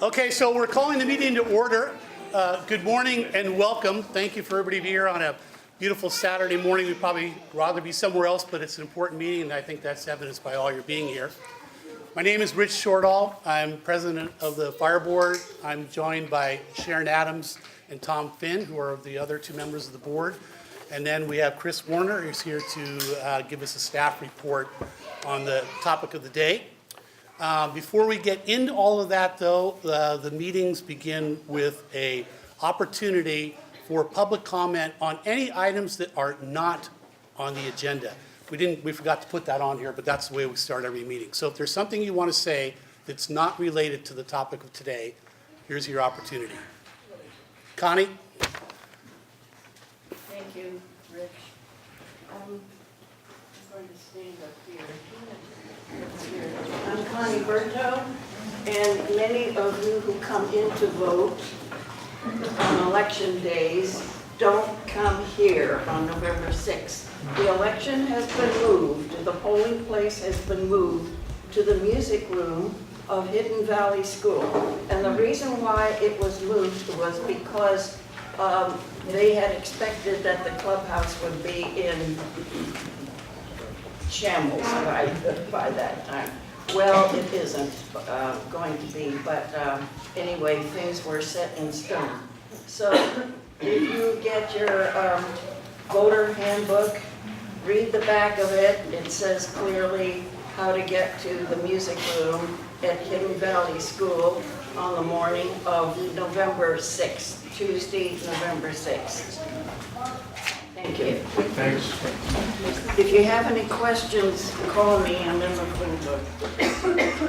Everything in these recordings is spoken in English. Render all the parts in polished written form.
Okay, so we're calling the meeting to order. Good morning and welcome. Thank you for everybody being here on a beautiful Saturday morning. We'd probably rather be somewhere else, but it's an important meeting, and I think that's evidenced by all your being here. My name is Rich Shortall. I'm president of the Fire Board. I'm joined by Sharon Adams and Tom Finn, who are the other two members of the board. And then we have Chris Warner, who's here to give us a staff report on the topic of the day. Before we get into all of that, though, the meetings begin with an opportunity for public comment on any items that are not on the agenda. We forgot to put that on here, but that's the way we start every meeting. So if there's something you want to say that's not related to the topic of today, here's your opportunity. Connie? Thank you, Rich. I'm going to stand up here. I'm Connie Berto, and many of you who come in to vote on election days don't come here on November 6th. The election has been moved, the polling place has been moved to the music room of Hidden Valley School. And the reason why it was moved was because they had expected that the clubhouse would be in shambles by that time. Well, it isn't going to be, but anyway, things were set in stone. So if you get your voter handbook, read the back of it. It says clearly how to get to the music room at Hidden Valley School on the morning of November 6th, Tuesday, November 6th. Thank you. Thanks. If you have any questions, call me. I'm in the window.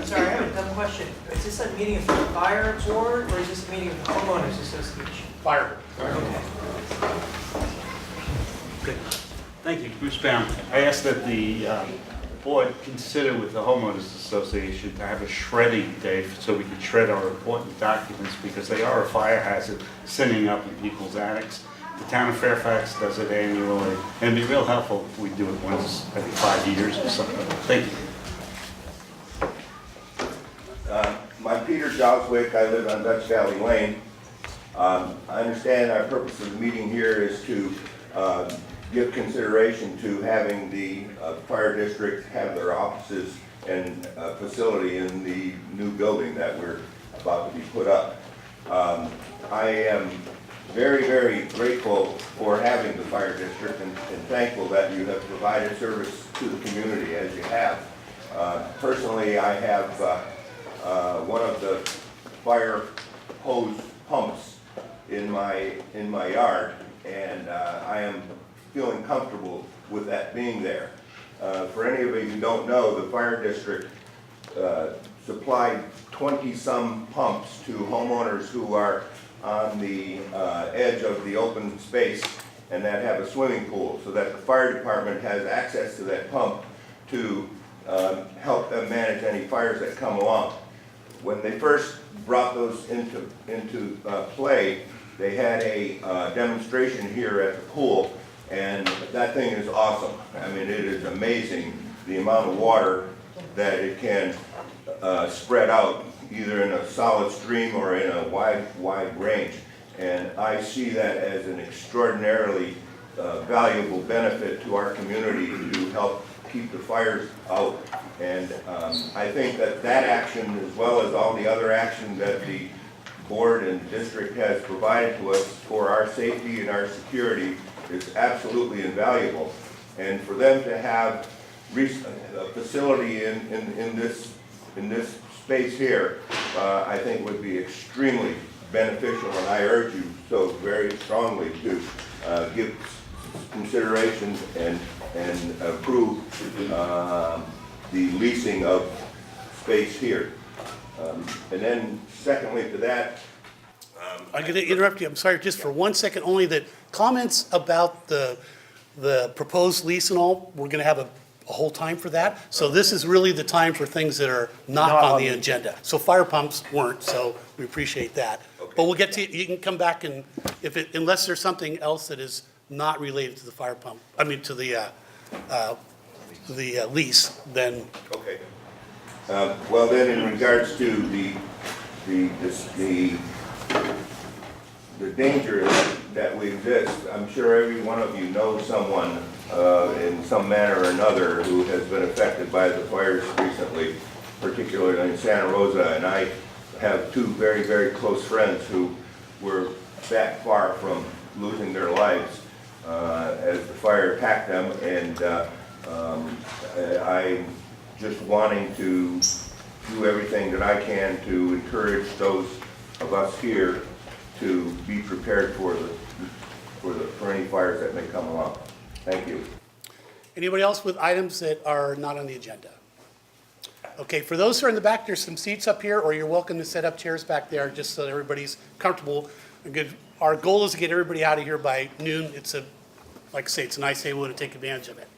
Sorry, I have a dumb question. Is this a meeting of the fire board or is this a meeting of the homeowners association? Fire. Okay. Good. Thank you, Bruce Baum. I asked that the board consider with the homeowners association to have a shredding day so we can shred our important documents because they are a fire hazard sitting up in people's attics. The town of Fairfax does it annually, and it'd be real helpful if we do it once every 5 years or something. Thank you. I'm Peter Joswick. I live on Dutch Valley Lane. I understand our purpose of the meeting here is to give consideration to having the fire district have their offices and facility in the new building that we're about to be put up. I am very, very grateful for having the fire district and thankful that you have provided service to the community as you have. Personally, I have one of the fire hose pumps in my yard, and I am feeling comfortable with that being there. For any of you who don't know, the fire district supplied 20-some pumps to homeowners who are on the edge of the open space and that have a swimming pool, so that the fire department has access to that pump to help them manage any fires that come along. When they first brought those into play, they had a demonstration here at the pool, and that thing is awesome. I mean, it is amazing the amount of water that it can spread out, either in a solid stream or in a wide range. And I see that as an extraordinarily valuable benefit to our community to help keep the fires out. And I think that action, as well as all the other action that the board and district has provided to us for our safety and our security, is absolutely invaluable. And for them to have a facility in this space here, I think would be extremely beneficial, and I urge you so very strongly to give consideration and approve the leasing of space here. And then secondly to that, I'm going to interrupt you. I'm sorry, just for 1 second only, that comments about the proposed lease and all, we're going to have a whole time for that. So this is really the time for things that are not on the agenda. So fire pumps weren't, so we appreciate that. Okay. But we'll get to, you can come back and, unless there's something else that is not related to the fire pump, I mean, to the lease, then. okay. Well then, in regards to the the danger that we exist. I'm sure every one of you knows someone in some manner or another who has been affected by the fires recently, particularly in Santa Rosa, and I have two very, very close friends who were that far from losing their lives as the fire attacked them, and I'm just wanting to do everything that I can to encourage those of us here to be prepared for any fires that may come along. Thank you. Anybody else with items that are not on the agenda? Okay, for those who are in the back, there's some seats up here, or you're welcome to set up chairs back there just so that everybody's comfortable. Our goal is to get everybody out of here by noon. Like I say, it's a nice day. We want to take advantage of it.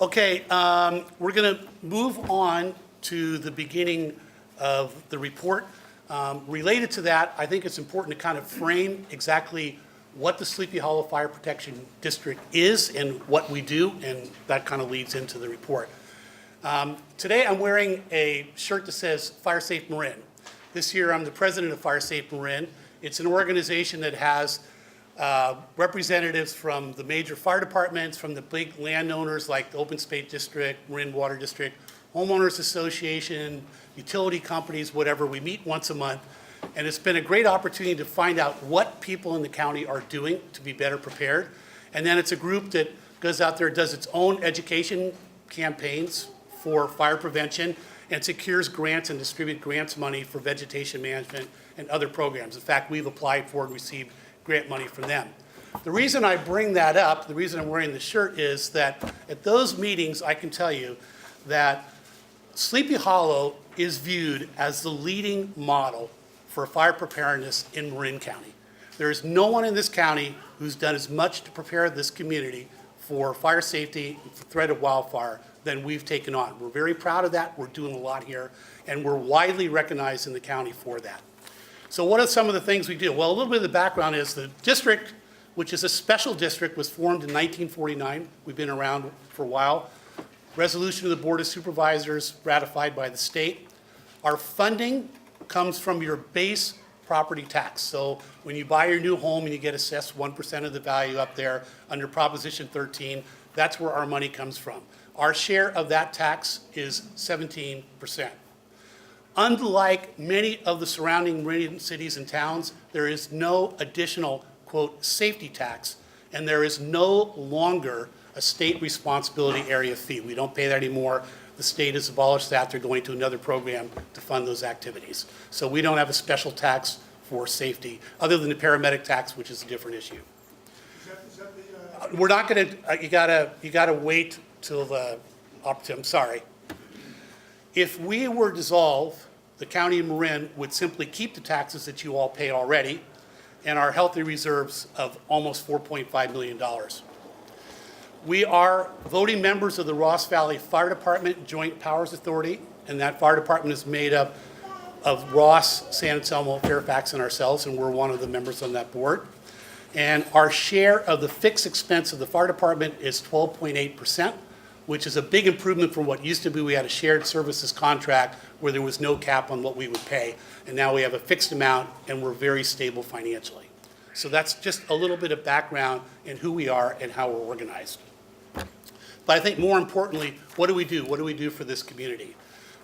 Okay, we're going to move on to the beginning of the report. Related to that, I think it's important to kind of frame exactly what the Sleepy Hollow Fire Protection District is and what we do, and that kind of leads into the report. Today I'm wearing a shirt that says Fire Safe Marin. This year I'm the president of Fire Safe Marin. It's an organization that has representatives from the major fire departments, from the big landowners like the Open Space District, Marin Water District, Homeowners Association, utility companies, whatever. We meet once a month, and it's been a great opportunity to find out what people in the county are doing to be better prepared. And then it's a group that goes out there, does its own education campaigns for fire prevention, and secures grants and distributes grants money for vegetation management and other programs. In fact, we've applied for and received grant money from them. The reason I bring that up, the reason I'm wearing the shirt, is that at those meetings, I can tell you that Sleepy Hollow is viewed as the leading model for fire preparedness in Marin County. There is no one in this county who's done as much to prepare this community for fire safety, for threat of wildfire, than we've taken on. We're very proud of that. We're doing a lot here, and we're widely recognized in the county for that. So what are some of the things we do? Well, a little bit of the background is the district, which is a special district, was formed in 1949. We've been around for a while. Resolution of the Board of Supervisors ratified by the state. Our funding comes from your base property tax. So when you buy your new home and you get assessed 1% of the value up there under Proposition 13, that's where our money comes from. Our share of that tax is 17%. Unlike many of the surrounding Meridian cities and towns, there is no additional, quote, safety tax, and there is no longer a state responsibility area fee. We don't pay that anymore. The state has abolished that. They're going to another program to fund those activities. So we don't have a special tax for safety, other than the paramedic tax, which is a different issue. We're not going to, you gotta wait till the opportunity. I'm sorry. If we were dissolved, the county of Marin would simply keep the taxes that you all pay already and our healthy reserves of almost $4.5 million. We are voting members of the Ross Valley Fire Department Joint Powers Authority, and that fire department is made up of Ross, San Anselmo, Fairfax, and ourselves, and we're one of the members on that board. And our share of the fixed expense of the fire department is 12.8%, which is a big improvement from what used to be. We had a shared services contract where there was no cap on what we would pay, and now we have a fixed amount, and we're very stable financially. So that's just a little bit of background in who we are and how we're organized. But I think more importantly, what do we do? What do we do for this community?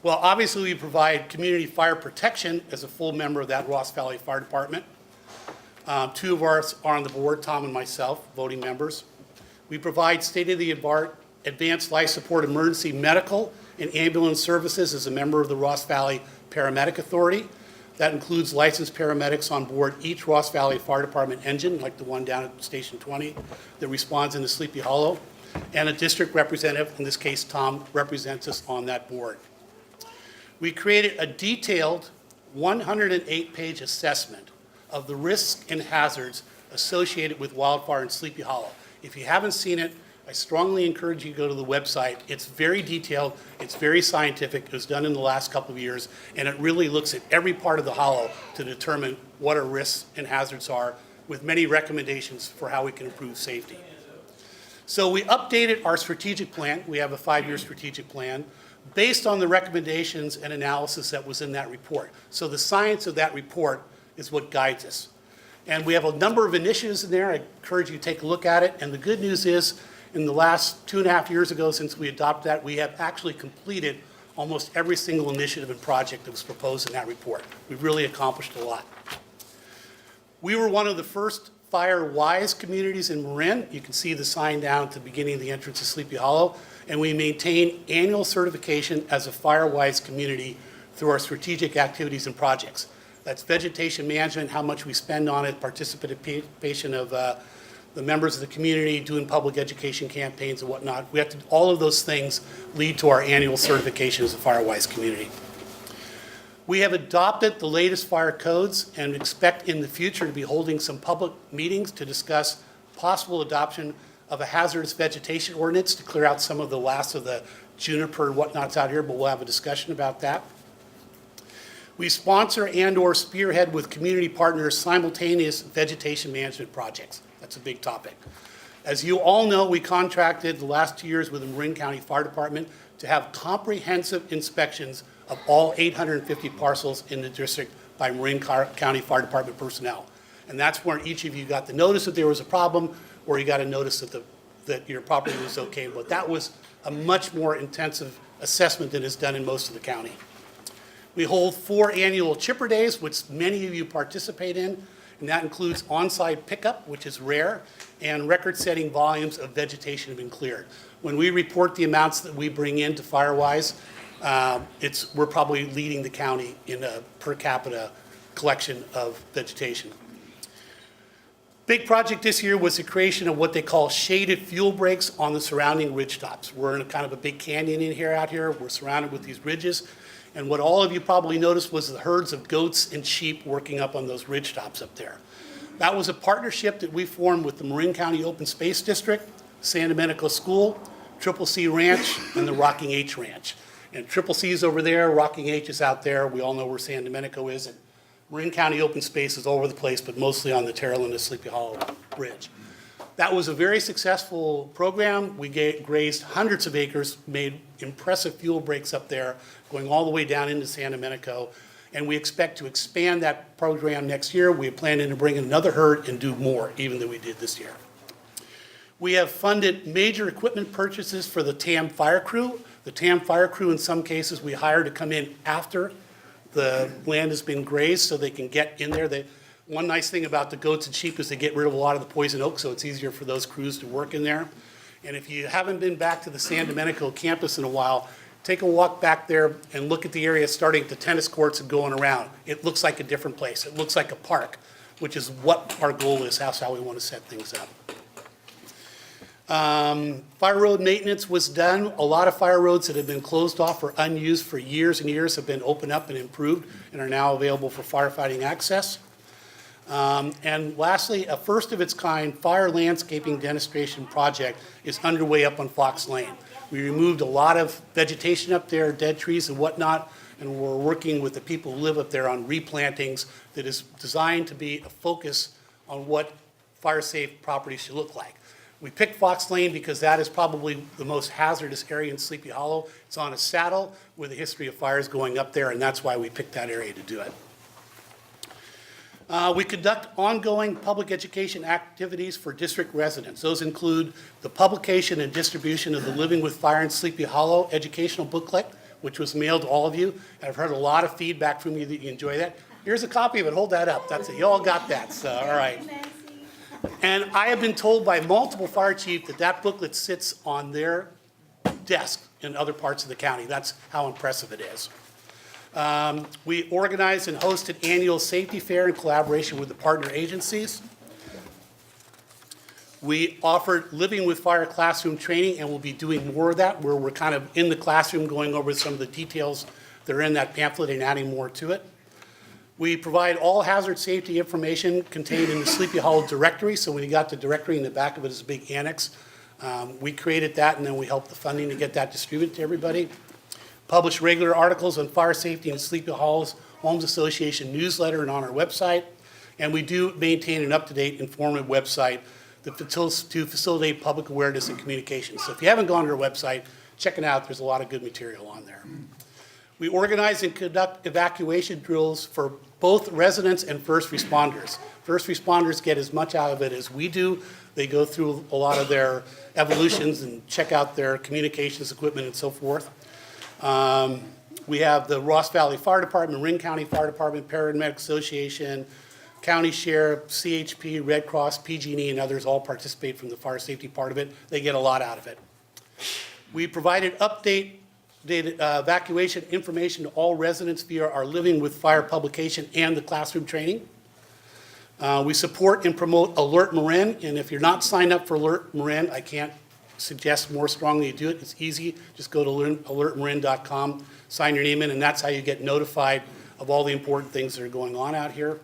Well, obviously we provide community fire protection as a full member of that Ross Valley Fire Department. Two of us are on the board, Tom and myself, voting members. We provide state-of-the-art advanced life support emergency medical and ambulance services as a member of the Ross Valley Paramedic Authority. That includes licensed paramedics on board each Ross Valley Fire Department engine, like the one down at Station 20 that responds in the Sleepy Hollow, and a district representative, in this case Tom, represents us on that board. We created a detailed 108-page assessment of the risks and hazards associated with wildfire in Sleepy Hollow. If you haven't seen it, I strongly encourage you to go to the website. It's very detailed, it's very scientific, it was done in the last couple of years, and it really looks at every part of the hollow to determine what our risks and hazards are, with many recommendations for how we can improve safety. So we updated our strategic plan. We have a 5-year strategic plan based on the recommendations and analysis that was in that report. So the science of that report is what guides us. And we have a number of initiatives in there. I encourage you to take a look at it. And the good news is, in the last 2.5 years ago since we adopted that, we have actually completed almost every single initiative and project that was proposed in that report. We've really accomplished a lot. We were one of the first fire-wise communities in Marin. You can see the sign down at the beginning of the entrance of Sleepy Hollow. And we maintain annual certification as a fire-wise community through our strategic activities and projects. That's vegetation management, how much we spend on it, participation of the members of the community, doing public education campaigns and whatnot. We have to, all of those things lead to our annual certification as a fire-wise community. We have adopted the latest fire codes and expect in the future to be holding some public meetings to discuss possible adoption of a hazardous vegetation ordinance to clear out some of the last of the juniper and whatnots out here, but we'll have a discussion about that. We sponsor and/or spearhead with community partners simultaneous vegetation management projects. That's a big topic. As you all know, we contracted the last 2 years with the Marin County Fire Department to have comprehensive inspections of all 850 parcels in the district by Marin County Fire Department personnel. And that's where each of you got the notice that there was a problem, or you got a notice that your property was okay. But that was a much more intensive assessment than is done in most of the county. We hold 4 annual chipper days, which many of you participate in, and that includes on-site pickup, which is rare, and record-setting volumes of vegetation have been cleared. When we report the amounts that we bring in to Firewise, we're probably leading the county in a per capita collection of vegetation. Big project this year was the creation of what they call shaded fuel breaks on the surrounding ridge tops. We're in a kind of a big canyon in here out here. We're surrounded with these ridges. And what all of you probably noticed was the herds of goats and sheep working up on those ridge tops up there. That was a partnership that we formed with the Marin County Open Space District, San Domenico School, Triple C Ranch, and the Rocking H Ranch. And Triple C is over there, Rocking H is out there. We all know where San Domenico is. And Marin County Open Space is all over the place, but mostly on the Terrell and the Sleepy Hollow Bridge. That was a very successful program. We grazed hundreds of acres, made impressive fuel breaks up there, going all the way down into San Domenico. And we expect to expand that program next year. We plan to bring in another herd and do more, even than we did this year. We have funded major equipment purchases for the TAM fire crew. The TAM fire crew, in some cases, we hire to come in after the land has been grazed so they can get in there. One nice thing about the goats and sheep is they get rid of a lot of the poison oak, so it's easier for those crews to work in there. And if you haven't been back to the San Domenico campus in a while, take a walk back there and look at the area starting at the tennis courts and going around. It looks like a different place. It looks like a park, which is what our goal is. That's how we want to set things up. Fire road maintenance was done. A lot of fire roads that have been closed off or unused for years and years have been opened up and improved and are now available for firefighting access. And lastly, a first of its kind fire landscaping demonstration project is underway up on Fox Lane. We removed a lot of vegetation up there, dead trees and whatnot, and we're working with the people who live up there on replantings that is designed to be a focus on what fire-safe properties should look like. We picked Fox Lane because that is probably the most hazardous area in Sleepy Hollow. It's on a saddle with a history of fires going up there, and that's why we picked that area to do it. We conduct ongoing public education activities for district residents. Those include the publication and distribution of the Living with Fire in Sleepy Hollow educational booklet, which was mailed to all of you. And I've heard a lot of feedback from you that you enjoy that. Here's a copy of it. Hold that up. That's it. You all got that. So, all right. And I have been told by multiple fire chiefs that that booklet sits on their desk in other parts of the county. That's how impressive it is. We organized and hosted annual safety fair in collaboration with the partner agencies. We offered Living with Fire classroom training, and we'll be doing more of that, where we're kind of in the classroom going over some of the details that are in that pamphlet and adding more to it. We provide all hazard safety information contained in the Sleepy Hollow directory. So when you got the directory, in the back of it is a big annex. We created that, and then we helped the funding to get that distributed to everybody. Publish regular articles on fire safety in Sleepy Hollow's Homes Association newsletter and on our website. And we do maintain an up-to-date, informative website to facilitate public awareness and communication. So if you haven't gone to our website, check it out. There's a lot of good material on there. We organize and conduct evacuation drills for both residents and first responders. First responders get as much out of it as we do. They go through a lot of their evolutions and check out their communications equipment and so forth. We have the Ross Valley Fire Department, Marin County Fire Department, Paramedic Association, County Sheriff, CHP, Red Cross, PG&E, and others all participate from the fire safety part of it. They get a lot out of it. We provided updated evacuation information to all residents via our Living with Fire publication and the classroom training. We support and promote Alert Marin, and if you're not signed up for Alert Marin, I can't suggest more strongly you do it. It's easy. Just go to alertmarin.com, sign your name in, and that's how you get notified of all the important things that are going on out here.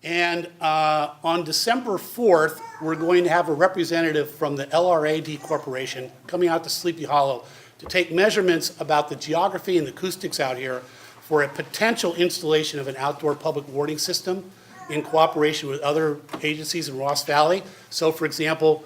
And on December 4th, we're going to have a representative from the LRAD Corporation coming out to Sleepy Hollow to take measurements about the geography and acoustics out here for a potential installation of an outdoor public warning system in cooperation with other agencies in Ross Valley. So for example,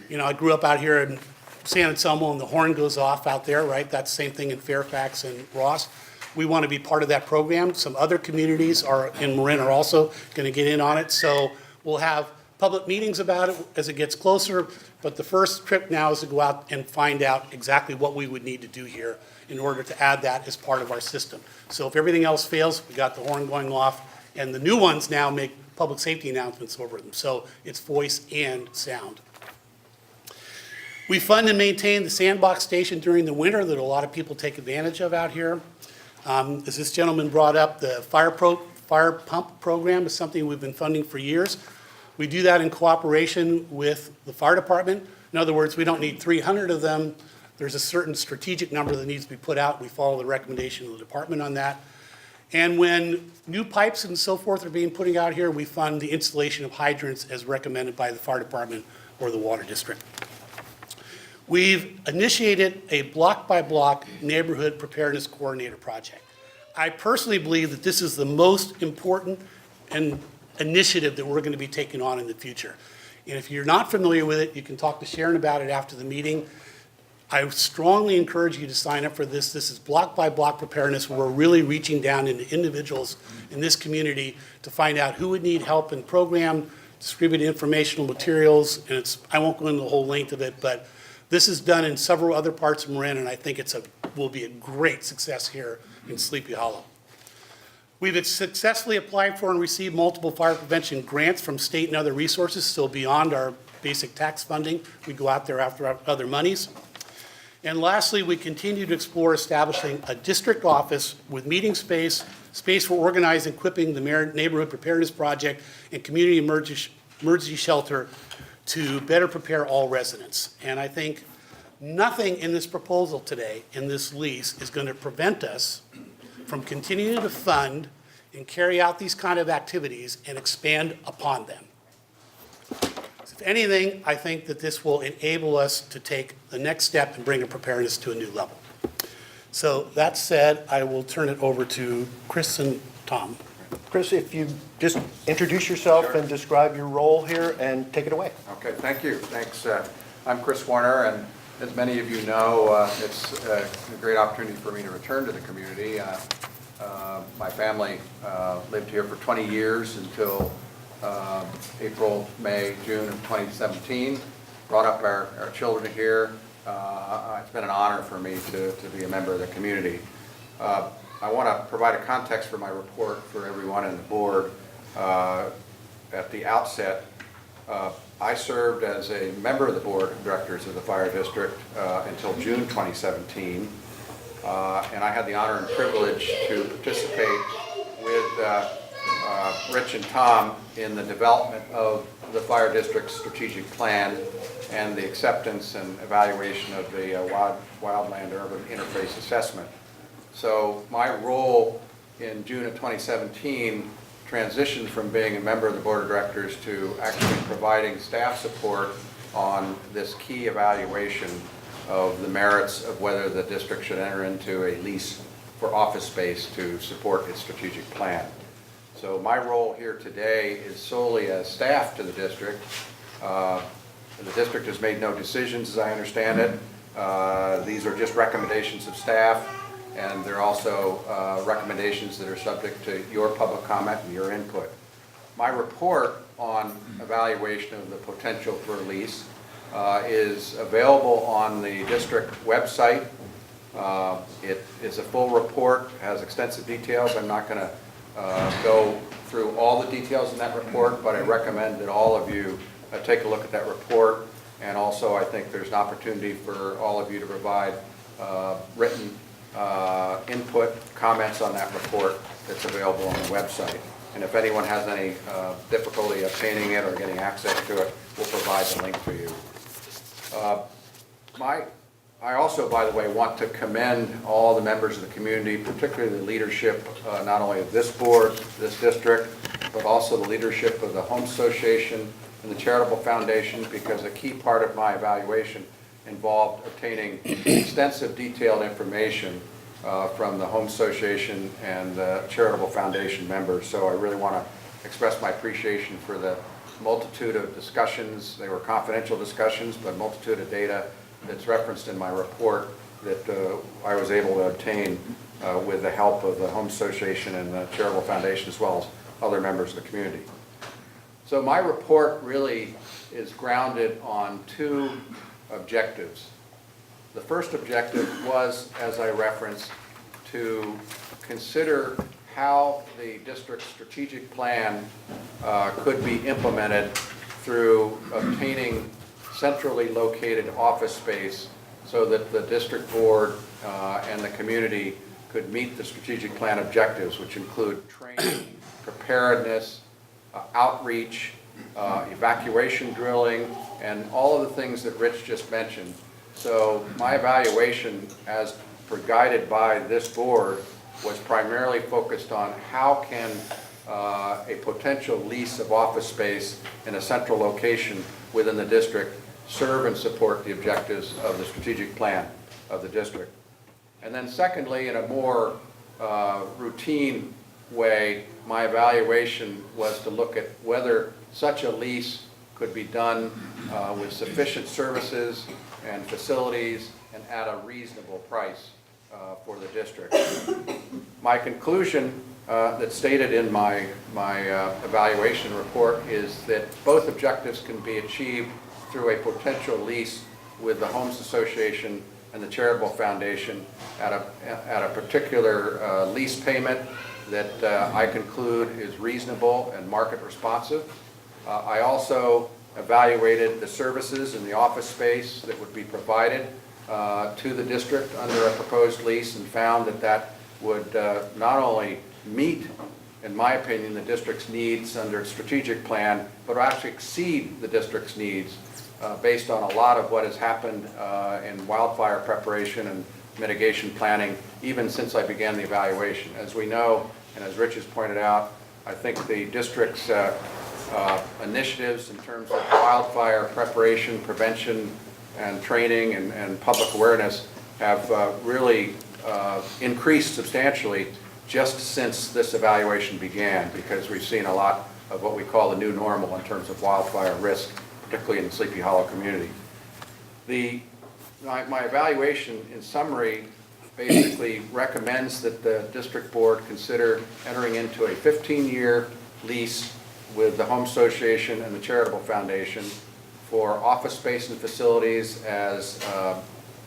you know, I grew up out here in San Anselmo and the horn goes off out there, right? That's the same thing in Fairfax and Ross. We want to be part of that program. Some other communities in Marin are also going to get in on it. So we'll have public meetings about it as it gets closer. But the first trip now is to go out and find out exactly what we would need to do here in order to add that as part of our system. So if everything else fails, we got the horn going off. And the new ones now make public safety announcements over them. So it's voice and sound. We fund and maintain the sandbox station during the winter that a lot of people take advantage of out here. As this gentleman brought up, the fire pump program is something we've been funding for years. We do that in cooperation with the fire department. In other words, we don't need 300 of them. There's a certain strategic number that needs to be put out. We follow the recommendation of the department on that. And when new pipes and so forth are being put out here, we fund the installation of hydrants as recommended by the fire department or the water district. We've initiated a block-by-block neighborhood preparedness coordinator project. I personally believe that this is the most important initiative that we're going to be taking on in the future. And if you're not familiar with it, you can talk to Sharon about it after the meeting. I strongly encourage you to sign up for this. This is block-by-block preparedness, where we're really reaching down into individuals in this community to find out who would need help in program, distribute informational materials, and I won't go into the whole length of it, but this is done in several other parts of Marin, and I think will be a great success here in Sleepy Hollow. We've successfully applied for and received multiple fire prevention grants from state and other resources, still beyond our basic tax funding. We go out there after other monies. And lastly, we continue to explore establishing a district office with meeting space for organizing, equipping the Neighborhood Preparedness Project, and community emergency shelter to better prepare all residents. And I think nothing in this proposal today, in this lease, is going to prevent us from continuing to fund and carry out these kind of activities and expand upon them. If anything, I think that this will enable us to take the next step and bring a preparedness to a new level. So that said, I will turn it over to Chris and Tom. Chris, if you just introduce yourself Sure. and describe your role here and take it away. Okay, thank you. Thanks. I'm Chris Warner, and as many of you know, it's a great opportunity for me to return to the community. My family lived here for 20 years until April, May, June of 2017. Brought up our children here. It's been an honor for me to be a member of the community. I want to provide a context for my report for everyone in the board. At the outset, I served as a member of the board of directors of the fire district until June 2017, and I had the honor and privilege to participate with Rich and Tom in the development of the fire district's strategic plan and the acceptance and evaluation of the wildland-urban interface assessment. So my role in June of 2017 transitioned from being a member of the board of directors to actually providing staff support on this key evaluation of the merits of whether the district should enter into a lease for office space to support its strategic plan. So my role here today is solely as staff to the district. The district has made no decisions, as I understand it, These are just recommendations of staff, and they're also recommendations that are subject to your public comment and your input. My report on evaluation of the potential for lease is available on the district website. It is a full report, has extensive details. I'm not going to go through all the details in that report, but I recommend that all of you take a look at that report. And also, I think there's an opportunity for all of you to provide written input, comments on that report that's available on the website. And if anyone has any difficulty obtaining it or getting access to it, we'll provide the link to you. I also, by the way, want to commend all the members of the community, particularly the leadership, not only of this board, this district, but also the leadership of the Home Association and the Charitable Foundation, because a key part of my evaluation involved obtaining extensive detailed information from the Home Association and the Charitable Foundation members. So I really want to express my appreciation for the multitude of discussions. They were confidential discussions, but multitude of data that's referenced in my report that I was able to obtain with the help of the Home Association and the Charitable Foundation, as well as other members of the community. So my report really is grounded on two objectives. The first objective was, as I referenced, to consider how the district's strategic plan could be implemented through obtaining centrally located office space so that the district board and the community could meet the strategic plan objectives, which include training, preparedness, outreach, evacuation drilling, and all of the things that Rich just mentioned. So my evaluation, as guided by this board, was primarily focused on how can a potential lease of office space in a central location within the district serve and support the objectives of the strategic plan of the district. And then secondly, in a more routine way, my evaluation was to look at whether such a lease could be done with sufficient services and facilities and at a reasonable price for the district. My conclusion that's stated in my evaluation report is that both objectives can be achieved through a potential lease with the Homes Association and the Charitable Foundation at a particular lease payment that I conclude is reasonable and market responsive. I also evaluated the services in the office space that would be provided to the district under a proposed lease and found that that would not only meet, in my opinion, the district's needs under its strategic plan, but actually exceed the district's needs based on a lot of what has happened in wildfire preparation and mitigation planning, even since I began the evaluation. As we know, and as Rich has pointed out, I think the district's initiatives in terms of wildfire preparation, prevention, and training and public awareness have really increased substantially just since this evaluation began, because we've seen a lot of what we call the new normal in terms of wildfire risk, particularly in the Sleepy Hollow community. My evaluation, in summary, basically recommends that the district board consider entering into a 15-year lease with the Home Association and the Charitable Foundation for office space and facilities as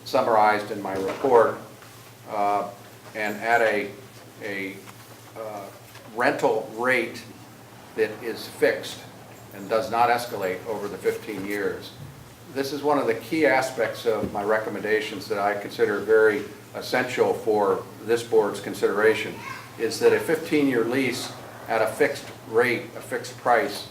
summarized in my report, and at a rental rate that is fixed and does not escalate over the 15 years. This is one of the key aspects of my recommendations that I consider very essential for this board's consideration, is that a 15-year lease at a fixed rate, a fixed price,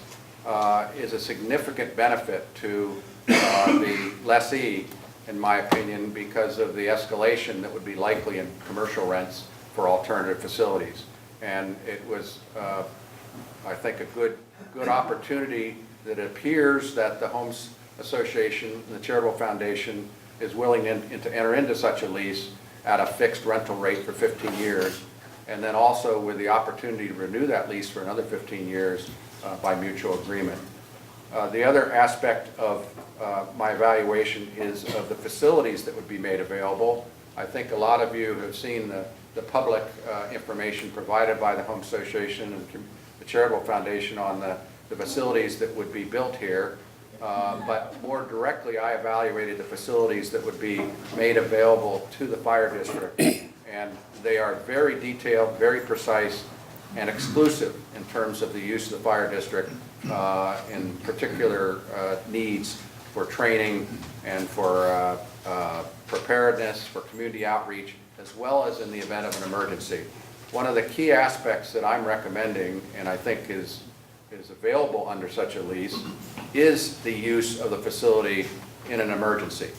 is a significant benefit to the lessee, in my opinion, because of the escalation that would be likely in commercial rents for alternative facilities. And it was, I think, a good opportunity that it appears that the Homes Association and the Charitable Foundation is willing to enter into such a lease at a fixed rental rate for 15 years, and then also with the opportunity to renew that lease for another 15 years by mutual agreement. The other aspect of my evaluation is of the facilities that would be made available. I think a lot of you have seen the public information provided by the Home Association and the Charitable Foundation on the facilities that would be built here. But more directly, I evaluated the facilities that would be made available to the fire district. And they are very detailed, very precise, and exclusive in terms of the use of the fire district, in particular needs for training and for preparedness, for community outreach, as well as in the event of an emergency. One of the key aspects that I'm recommending, and I think is available under such a lease, is the use of the facility in an emergency,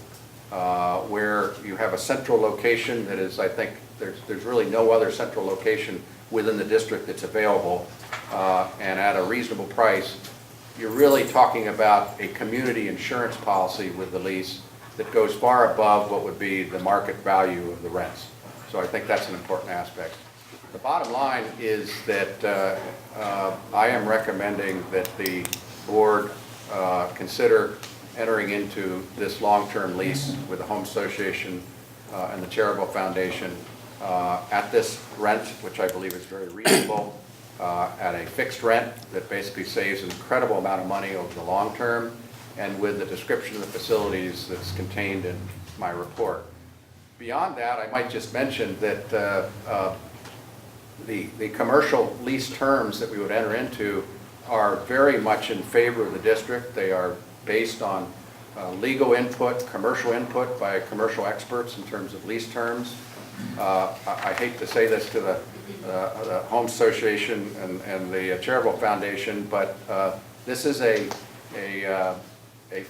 where you have a central location that is, I think, there's really no other central location within the district that's available, and at a reasonable price. You're really talking about a community insurance policy with the lease that goes far above what would be the market value of the rents. So I think that's an important aspect. The bottom line is that I am recommending that the board consider entering into this long-term lease with the Home Association and the Charitable Foundation at this rent, which I believe is very reasonable, at a fixed rent that basically saves an incredible amount of money over the long term, and with the description of the facilities that's contained in my report. Beyond that, I might just mention that the commercial lease terms that we would enter into are very much in favor of the district. They are based on legal input, commercial input by commercial experts in terms of lease terms. I hate to say this to the Home Association and the Charitable Foundation, but this is a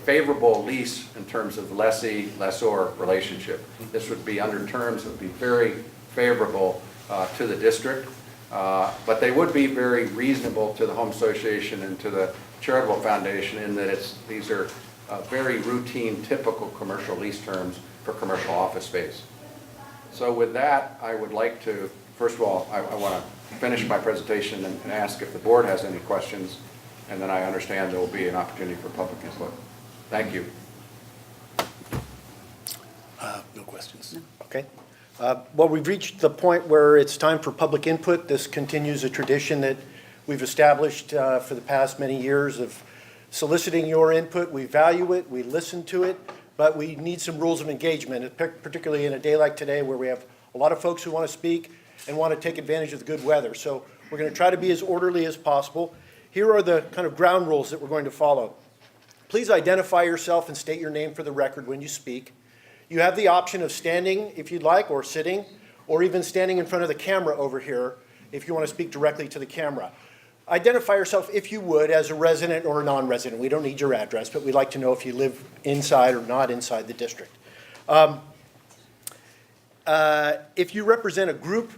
favorable lease in terms of lessee-lessor relationship. This would be under terms that would be very favorable to the district, but they would be very reasonable to the Home Association and to the Charitable Foundation in that these are very routine, typical commercial lease terms for commercial office space. So with that, I would like to, first of all, I want to finish my presentation and ask if the board has any questions, and then I understand there will be an opportunity for public input. Thank you. No questions. Okay. Well, we've reached the point where it's time for public input. This continues a tradition that we've established for the past many years of soliciting your input. We value it, we listen to it, but we need some rules of engagement, particularly in a day like today where we have a lot of folks who want to speak and want to take advantage of the good weather. So we're going to try to be as orderly as possible. Here are the kind of ground rules that we're going to follow. Please identify yourself and state your name for the record when you speak. You have the option of standing if you'd like, or sitting, or even standing in front of the camera over here if you want to speak directly to the camera. Identify yourself, if you would, as a resident or a non-resident. We don't need your address, but we'd like to know if you live inside or not inside the district. If you represent a group,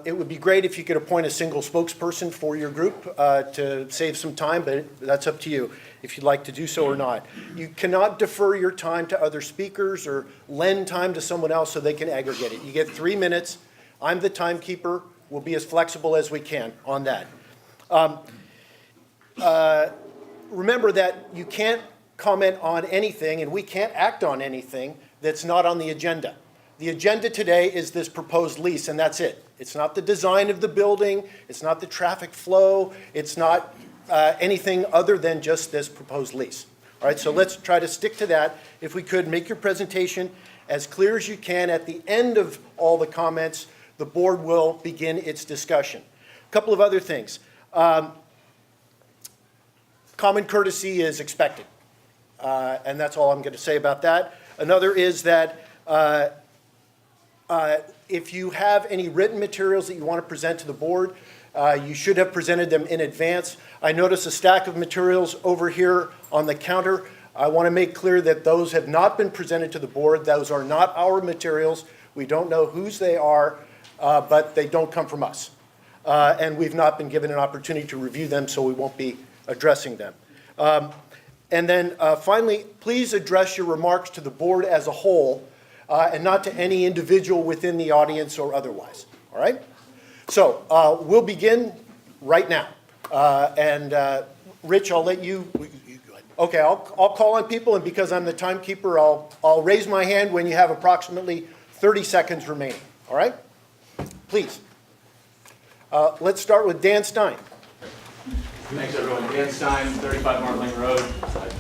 it would be great if you could appoint a single spokesperson for your group to save some time, but that's up to you if you'd like to do so or not. You cannot defer your time to other speakers or lend time to someone else so they can aggregate it. You get 3 minutes. I'm the timekeeper. We'll be as flexible as we can on that. Remember that you can't comment on anything, and we can't act on anything that's not on the agenda. The agenda today is this proposed lease, and that's it. It's not the design of the building, it's not the traffic flow, it's not anything other than just this proposed lease. All right, so let's try to stick to that. If we could, make your presentation as clear as you can. At the end of all the comments, the board will begin its discussion. A couple of other things. Common courtesy is expected, and that's all I'm going to say about that. Another is that if you have any written materials that you want to present to the board, you should have presented them in advance. I notice a stack of materials over here on the counter. I want to make clear that those have not been presented to the board. Those are not our materials. We don't know whose they are, but they don't come from us. And we've not been given an opportunity to review them, so we won't be addressing them. And then finally, please address your remarks to the board as a whole and not to any individual within the audience or otherwise. All right? So we'll begin right now. And Rich, I'll let you. You go ahead. Okay, I'll call on people, and because I'm the timekeeper, I'll raise my hand when you have approximately 30 seconds remaining, all right? Please. Let's start with Dan Stein. Thanks, everyone. Dan Stein, 35 Martin Lane Road.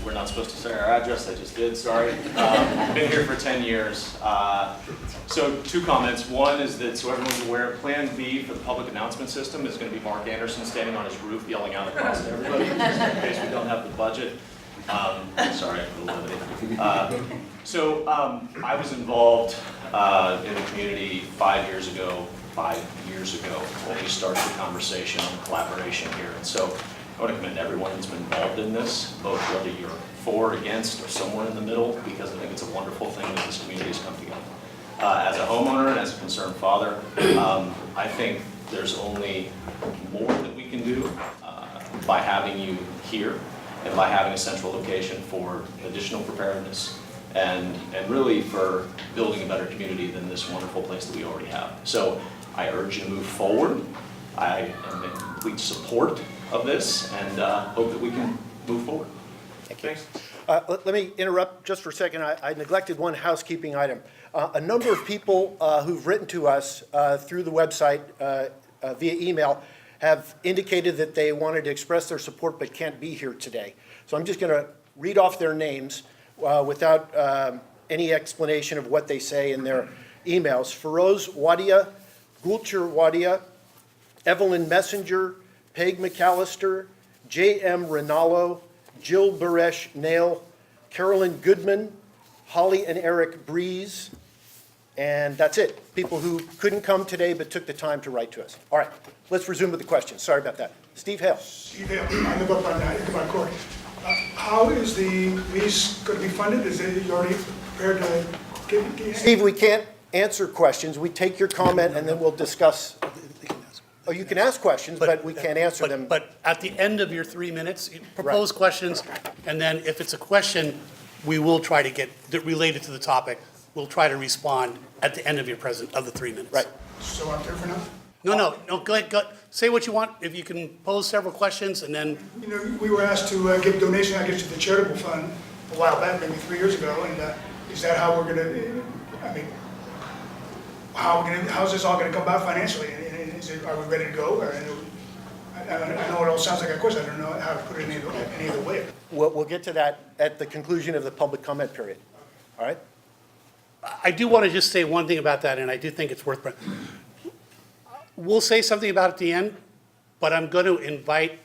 We're not supposed to say our address, I just did, sorry. Been here for 10 years. So 2 comments. One is that, so everyone's aware, Plan B for the public announcement system is going to be Mark Anderson standing on his roof yelling out across to everybody, just in case we don't have the budget. Sorry, I'm a little limited. I was involved in the community 5 years ago, when we started the conversation on collaboration here. And so I want to commend everyone who's been involved in this, both whether you're for, against, or somewhere in the middle, because I think it's a wonderful thing that this community has come together. As a homeowner and as a concerned father, I think there's only more that we can do by having you here and by having a central location for additional preparedness and really for building a better community than this wonderful place that we already have. So I urge you to move forward. I am in complete support of this and hope that we can move forward. Thanks. Let me interrupt just for a second. I neglected one housekeeping item. A number of people who've written to us through the website via email have indicated that they wanted to express their support but can't be here today. So I'm just going to read off their names without any explanation of what they say in their emails. Feroz Wadia, Gulcher Wadia, Evelyn Messenger, Peg McAllister, J.M. Rinaldo, Jill Baresh Nail, Carolyn Goodman, Holly and Eric Breeze, and that's it. People who couldn't come today but took the time to write to us. All right, let's resume with the questions. Sorry about that. Steve Hale. Steve Hale, I live up on Ichabod Court. How is the lease going to be funded? Is it you already prepared to give? Steve, we can't answer questions. We take your comment and then we'll discuss. Oh, you can ask questions, but we can't answer them. But at the end of your 3 minutes, you propose questions, and then if it's a question, we will try to get that related to the topic. We'll try to respond at the end of your of the 3 minutes. Right. So I'm clear for now? No, go ahead, say what you want. If you can pose several questions, and then, You know, we were asked to give donation, I guess, to the charitable fund a while back, maybe 3 years ago, and is that how we're going to, I mean, how's this all going to come about financially? Are we ready to go? Or, I know it all sounds like a question. I don't know how to put it any other way. We'll get to that at the conclusion of the public comment period. All right? I do want to just say one thing about that, and I do think it's worth. We'll say something about it at the end, but I'm going to invite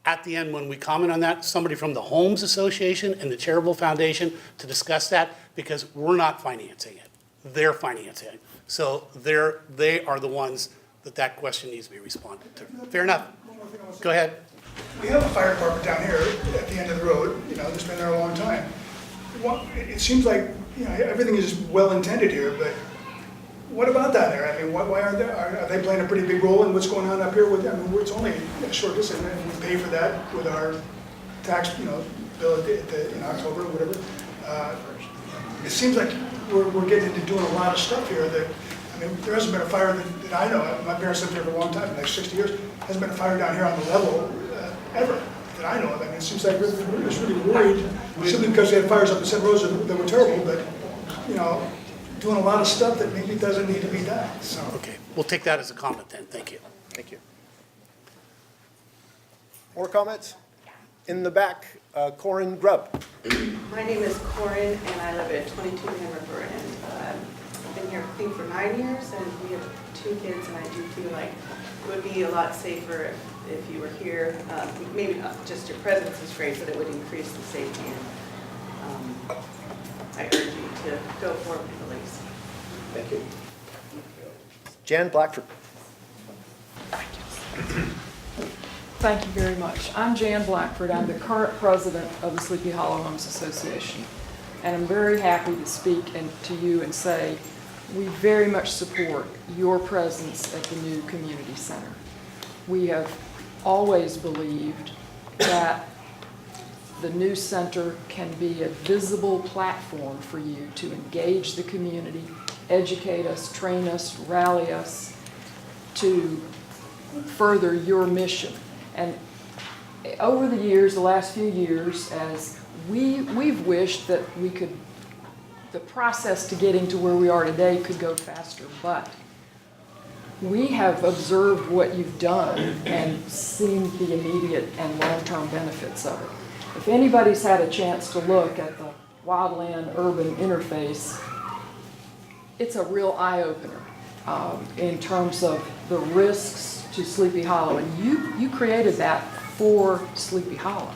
at the end, when we comment on that, somebody from the Homes Association and the Charitable Foundation to discuss that, because we're not financing it. They're financing it. So they are the ones that question needs to be responded to. Fair enough. Go ahead. We have a fire department down here at the end of the road, you know, that's been there a long time. It seems like, you know, everything is well intended here, but what about down there? I mean, why aren't they, are they playing a pretty big role in what's going on up here with, I mean, it's only a short distance, and we pay for that with our tax, you know, bill in October or whatever. It seems like we're getting into doing a lot of stuff here that, I mean, there hasn't been a fire that I know of. My parents lived here for a long time, like 60 years. Hasn't been a fire down here on the level ever that I know of. I mean, it seems like we're just really worried, simply because we had fires up in St. Rose that were terrible, but, you know, doing a lot of stuff that maybe doesn't need to be done, so. Okay, we'll take that as a comment then. Thank you. Thank you. More comments? In the back, Corin Grubb. My name is Corin, and I live at 22 Hammer and I've been here, I think, for 9 years, and we have 2 kids, and I do feel like it would be a lot safer if you were here. Maybe not just your presence is great, but it would increase the safety, and I urge you to go forward with the lease. Thank you. Jan Blackford. Thank you very much. I'm Jan Blackford. I'm the current president of the Sleepy Hollow Homes Association. And I'm very happy to speak to you and say we very much support your presence at the new community center. We have always believed that the new center can be a visible platform for you to engage the community, educate us, train us, rally us to further your mission. And over the years, the last few years, as we've wished that the process to getting to where we are today could go faster, but we have observed what you've done and seen the immediate and long-term benefits of it. If anybody's had a chance to look at the wildland-urban interface, it's a real eye-opener in terms of the risks to Sleepy Hollow. And you created that for Sleepy Hollow.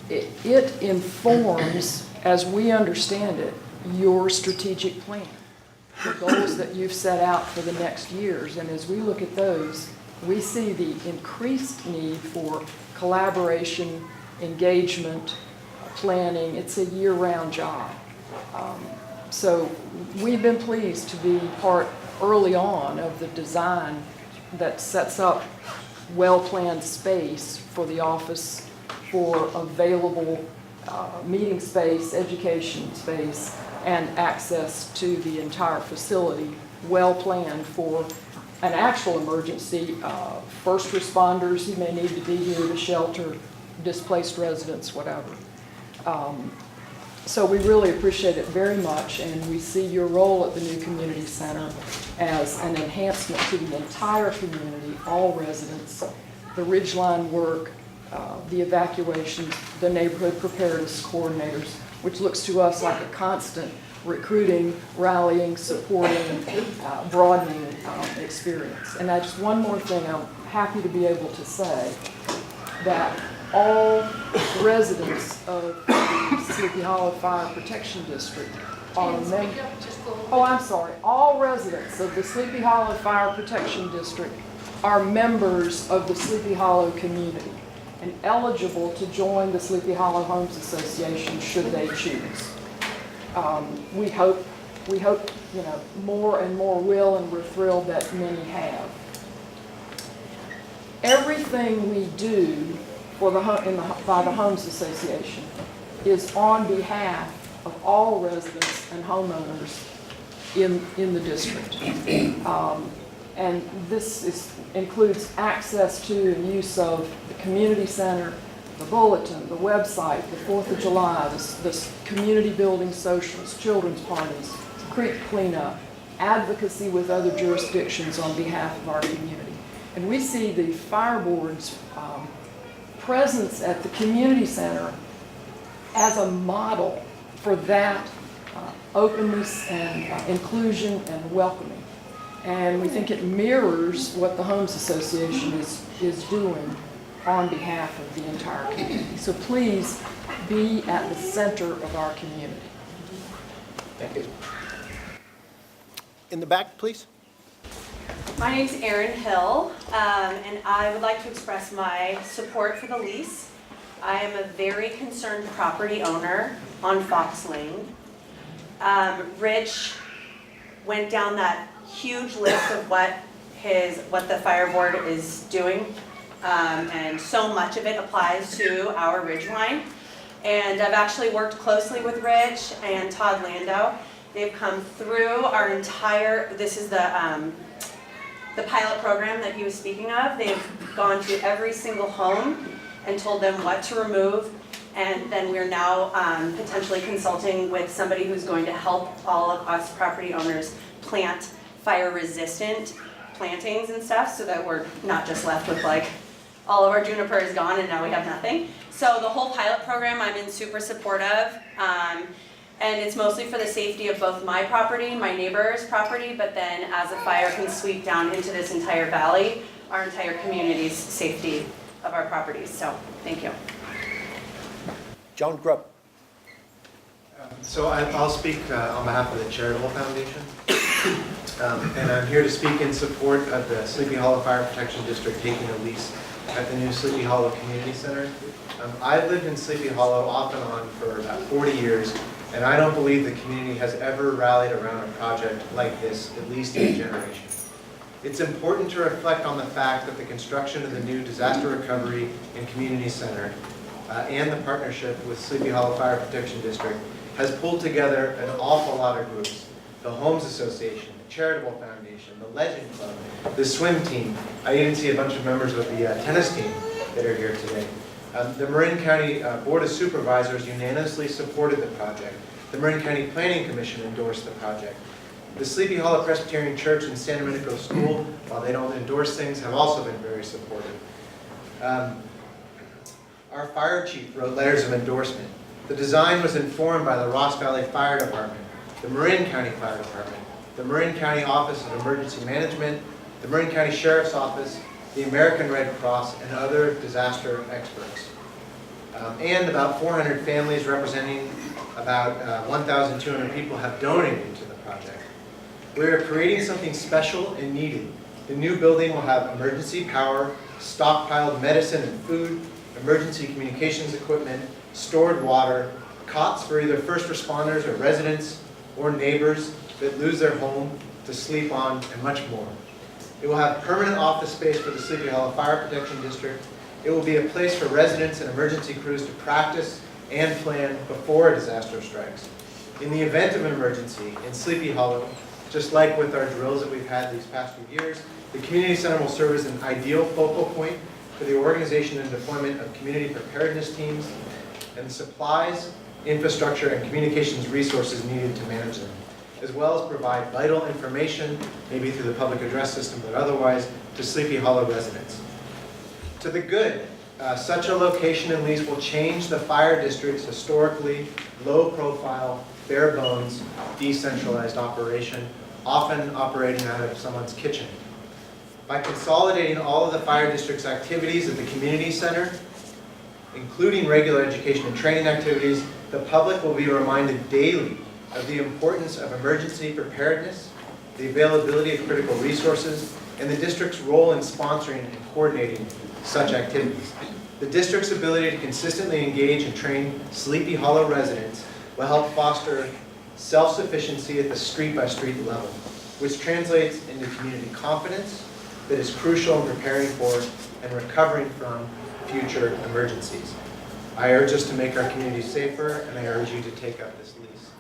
It informs, as we understand it, your strategic plan, the goals that you've set out for the next years. And as we look at those, we see the increased need for collaboration, engagement, planning. It's a year-round job. So we've been pleased to be part early on of the design that sets up well-planned space for the office, for available meeting space, education space, and access to the entire facility, well-planned for an actual emergency. First responders who may need to be here to shelter displaced residents, whatever. So we really appreciate it very much, and we see your role at the new community center as an enhancement to the entire community, all residents, the Ridgeline work, the evacuations, the neighborhood preparedness coordinators, which looks to us like a constant recruiting, rallying, supporting, broadening experience. And just one more thing, I'm happy to be able to say that all residents of the Sleepy Hollow Fire Protection District are members. Oh, I'm sorry. All residents of the Sleepy Hollow Fire Protection District are members of the Sleepy Hollow community and eligible to join the Sleepy Hollow Homes Association should they choose. We hope, more and more will, and we're thrilled that many have. Everything we do by the Homes Association is on behalf of all residents and homeowners in the district. And this includes access to and use of the community center, the bulletin, the website, the 4th of July, the community building socials, children's parties, creek cleanup, advocacy with other jurisdictions on behalf of our community. And we see the fire board's presence at the community center as a model for that openness and inclusion and welcoming. And we think it mirrors what the Homes Association is doing on behalf of the entire community. So please be at the center of our community. Thank you. In the back, please. My name's Erin Hill, and I would like to express my support for the lease. I am a very concerned property owner on Fox Lane. Rich went down that huge list of what the fire board is doing, and so much of it applies to our Ridgeline. And I've actually worked closely with Rich and Todd Landau. They've come through our entire, this is the pilot program that he was speaking of. They've gone to every single home and told them what to remove, and then we're now potentially consulting with somebody who's going to help all of us property owners plant fire-resistant plantings and stuff, so that we're not just left with like all of our juniper is gone and now we have nothing. So the whole pilot program I'm in super support of. And it's mostly for the safety of both my property, my neighbor's property, but then as a fire can sweep down into this entire valley, our entire community's safety of our properties. So, thank you. John Grubb. So I'll speak on behalf of the Charitable Foundation. And I'm here to speak in support of the Sleepy Hollow Fire Protection District taking a lease at the new Sleepy Hollow Community Center. I've lived in Sleepy Hollow off and on for about 40 years. And I don't believe the community has ever rallied around a project like this, at least in a generation. It's important to reflect on the fact that the construction of the new Disaster Recovery and Community Center and the partnership with Sleepy Hollow Fire Protection District has pulled together an awful lot of groups. The Homes Association, the Charitable Foundation, the Legend Club, the swim team. I even see a bunch of members of the tennis team. that are here today. The Marin County Board of Supervisors unanimously supported the project. The Marin County Planning Commission endorsed the project. The Sleepy Hollow Presbyterian Church and San Domenico School, while they don't endorse things, have also been very supportive. Our fire chief wrote letters of endorsement. The design was informed by the Ross Valley Fire Department, the Marin County Fire Department, the Marin County Office of Emergency Management, the Marin County Sheriff's Office, the American Red Cross, and other disaster experts. And about 400 families representing about 1,200 people have donated to the project. We are creating something special and needed. The new building will have emergency power, stockpiled medicine and food, emergency communications equipment, stored water, cots for either first responders or residents or neighbors that lose their home to sleep on, and much more. It will have permanent office space for the Sleepy Hollow Fire Protection District. It will be a place for residents and emergency crews to practice and plan before a disaster strikes. In the event of an emergency in Sleepy Hollow, just like with our drills that we've had these past few years, the community center will serve as an ideal focal point for the organization and deployment of community preparedness teams and the supplies, infrastructure, and communications resources needed to manage them, as well as provide vital information, maybe through the public address system, but otherwise, to Sleepy Hollow residents. To the good, such a location and lease will change the fire district's historically low-profile, bare-bones, decentralized operation, often operating out of someone's kitchen. By consolidating all of the fire district's activities at the community center, including regular education and training activities, the public will be reminded daily of the importance of emergency preparedness, the availability of critical resources, and the district's role in sponsoring and coordinating such activities. The district's ability to consistently engage and train Sleepy Hollow residents will help foster self-sufficiency at the street-by-street level, which translates into community confidence that is crucial in preparing for and recovering from future emergencies. I urge us to make our community safer, and I urge you to take up this lease.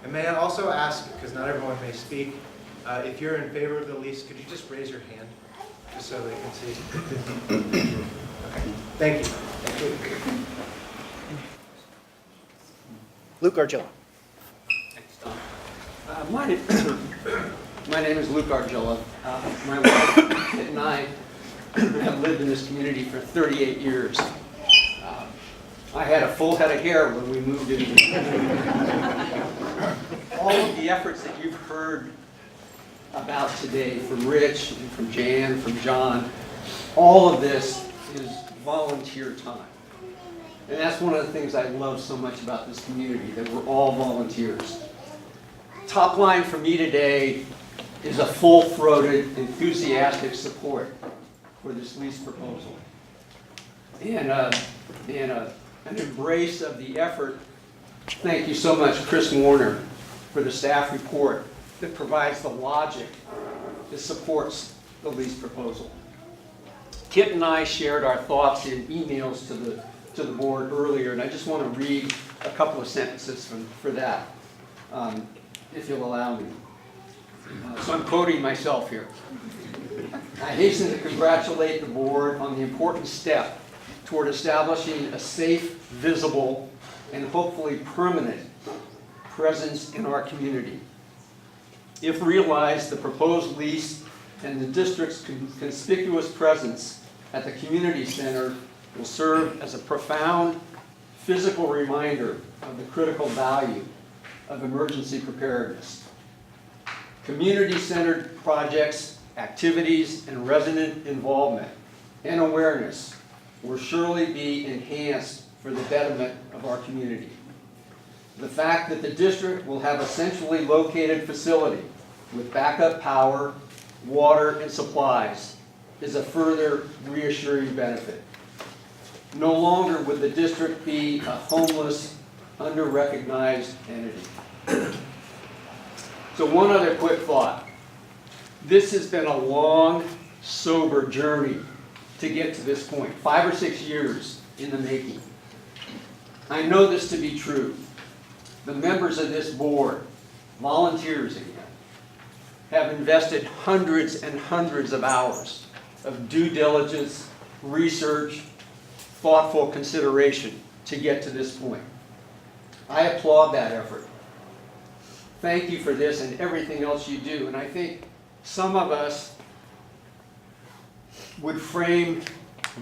And may I also ask, because not everyone may speak, if you're in favor of the lease, could you just raise your hand, just so they can see? Okay, thank you. Luke Argilla. Thanks, Tom. My name is Luke Argilla. My wife and I have lived in this community for 38 years. I had a full head of hair when we moved in. All of the efforts that you've heard about today from Rich and from Jan, from John, all of this is volunteer time. And that's one of the things I love so much about this community, that we're all volunteers. Top line for me today is a full-throated, enthusiastic support for this lease proposal. And an embrace of the effort. Thank you so much, Chris Warner, for the staff report that provides the logic that supports the lease proposal. Kit and I shared our thoughts in emails to the board earlier, and I just want to read a couple of sentences for that, if you'll allow me. So I'm quoting myself here. I hasten to congratulate the board on the important step toward establishing a safe, visible, and hopefully permanent presence in our community. If realized, the proposed lease and the district's conspicuous presence at the community center will serve as a profound physical reminder of the critical value of emergency preparedness. Community-centered projects, activities, and resident involvement and awareness will surely be enhanced for the betterment of our community. The fact that the district will have a centrally located facility with backup power, water, and supplies is a further reassuring benefit. No longer would the district be a homeless, under-recognized entity. So one other quick thought. This has been a long, sober journey to get to this point, 5 or 6 years in the making. I know this to be true. The members of this board, volunteers again, have invested hundreds and hundreds of hours of due diligence, research, thoughtful consideration to get to this point. I applaud that effort. Thank you for this and everything else you do. And I think some of us would frame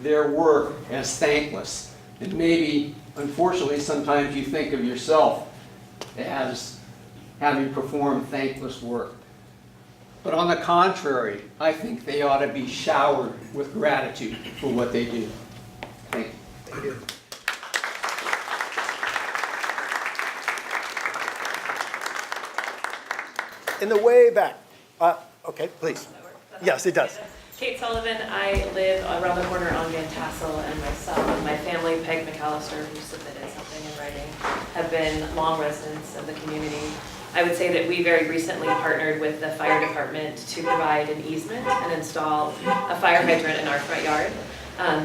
their work as thankless. And maybe, unfortunately, sometimes you think of yourself as having performed thankless work. But on the contrary, I think they ought to be showered with gratitude for what they do. Thank you. Thank you. In the way back. Okay, please. Yes, it does. Kate Sullivan, I live around the corner on Van Tassel, and myself and my family, Peg McAllister, who submitted something in writing, have been long residents of the community. I would say that we very recently partnered with the fire department to provide an easement and install a fire hydrant in our front yard,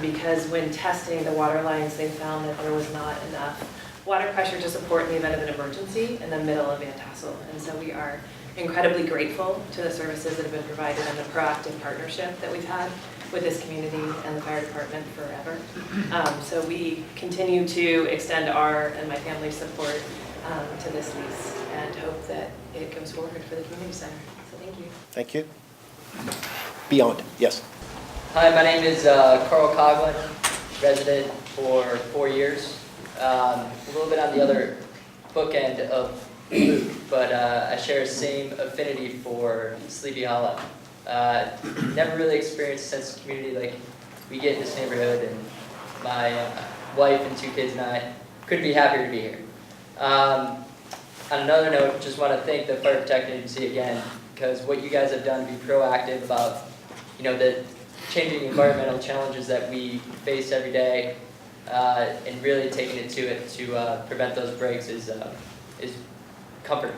because when testing the water lines, they found that there was not enough water pressure to support in the event of an emergency in the middle of Van Tassel. And so we are incredibly grateful to the services that have been provided and the proactive partnership that we've had with this community and the fire department forever. So we continue to extend our and my family's support to this lease and hope that it goes forward for the community center. So thank you. Thank you. Beyond, yes. Hi, my name is Carl Coughlin, resident for 4 years. A little bit on the other bookend of Luke, but I share the same affinity for Sleepy Hollow. Never really experienced a sense of community like we get in this neighborhood, and my wife and 2 kids and I couldn't be happier to be here. On another note, just want to thank the Fire Protection Agency again, because what you guys have done to be proactive about, the changing environmental challenges that we face every day, and really taking it to prevent those breaks is comfort.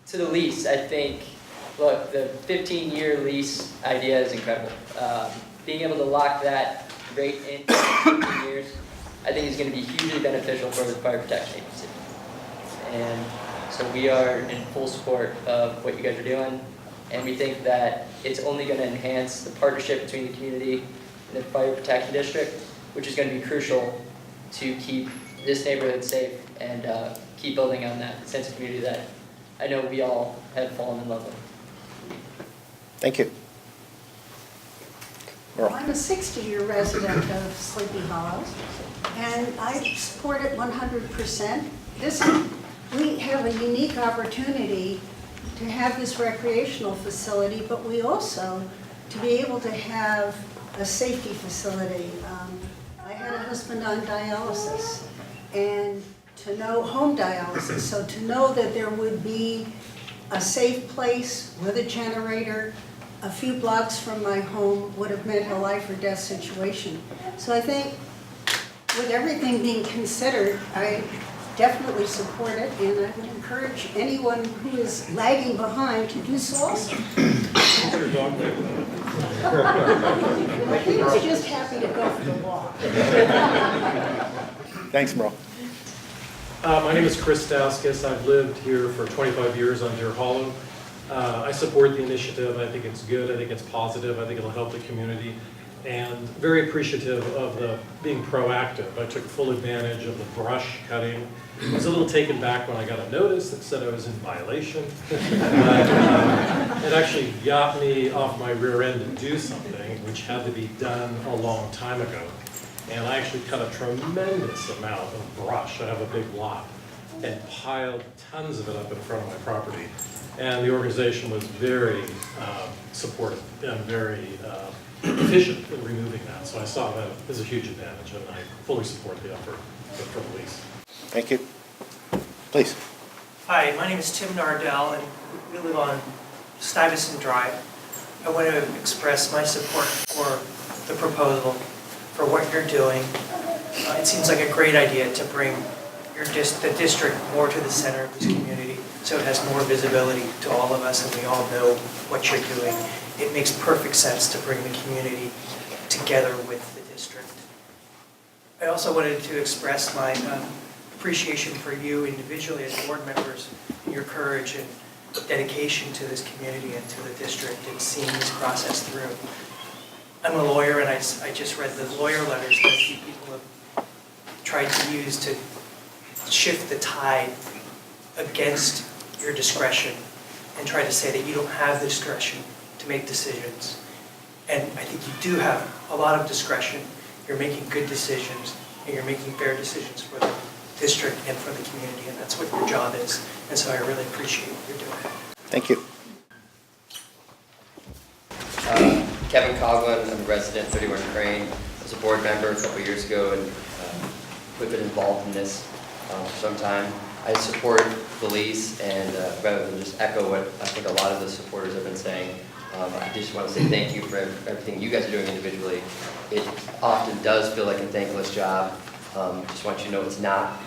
To the lease, I think, look, the 15-year lease idea is incredible. Being able to lock that rate in for 15 years, I think is going to be hugely beneficial for the Fire Protection Agency. And so we are in full support of what you guys are doing, and we think that it's only going to enhance the partnership between the community and the Fire Protection District, which is going to be crucial to keep this neighborhood safe and keep building on that sense of community that I know we all have fallen in love with. Thank you. Merle. I'm a 60-year resident of Sleepy Hollow, and I support it 100%. We have a unique opportunity to have this recreational facility, but we also to be able to have a safety facility. I had a husband on dialysis, and to know home dialysis, so to know that there would be a safe place with a generator a few blocks from my home would have meant a life or death situation. So I think with everything being considered, I definitely support it, and I would encourage anyone who is lagging behind to do so also. He was just happy to go for the walk. Thanks, Merle. My name is Chris Dauskas. I've lived here for 25 years on Deer Hollow. I support the initiative. I think it's good. I think it's positive. I think it'll help the community. And very appreciative of the being proactive. I took full advantage of the brush cutting. I was a little taken back when I got a notice that said I was in violation. It actually got me off my rear end to do something which had to be done a long time ago. And I actually cut a tremendous amount of brush. I have a big lot, and piled tons of it up in front of my property. And the organization was very supportive and very efficient in removing that. So I saw that as a huge advantage, and I fully support the effort for the lease. Thank you. Please. Hi, my name is Tim Nardell, and we live on Stuyvesant Drive. I want to express my support for the proposal, for what you're doing. It seems like a great idea to bring the district more to the center of this community, so it has more visibility to all of us, and we all know what you're doing. It makes perfect sense to bring the community together with the district. I also wanted to express my appreciation for you individually as board members, and your courage and dedication to this community and to the district and seeing this process through. I'm a lawyer, and I just read the lawyer letters that a few people have tried to use to shift the tide against your discretion and try to say that you don't have the discretion to make decisions. And I think you do have a lot of discretion. You're making good decisions, and you're making fair decisions for the district and for the community, and that's what your job is. And so I really appreciate what you're doing. Thank you. Kevin Coughlin, I'm a resident, 31 Crane. I was a board member a couple years ago and we've been involved in this for some time. I support the lease, and rather than just echo what I think a lot of the supporters have been saying, I just want to say thank you for everything you guys are doing individually. It often does feel like a thankless job. Just want you to know it's not.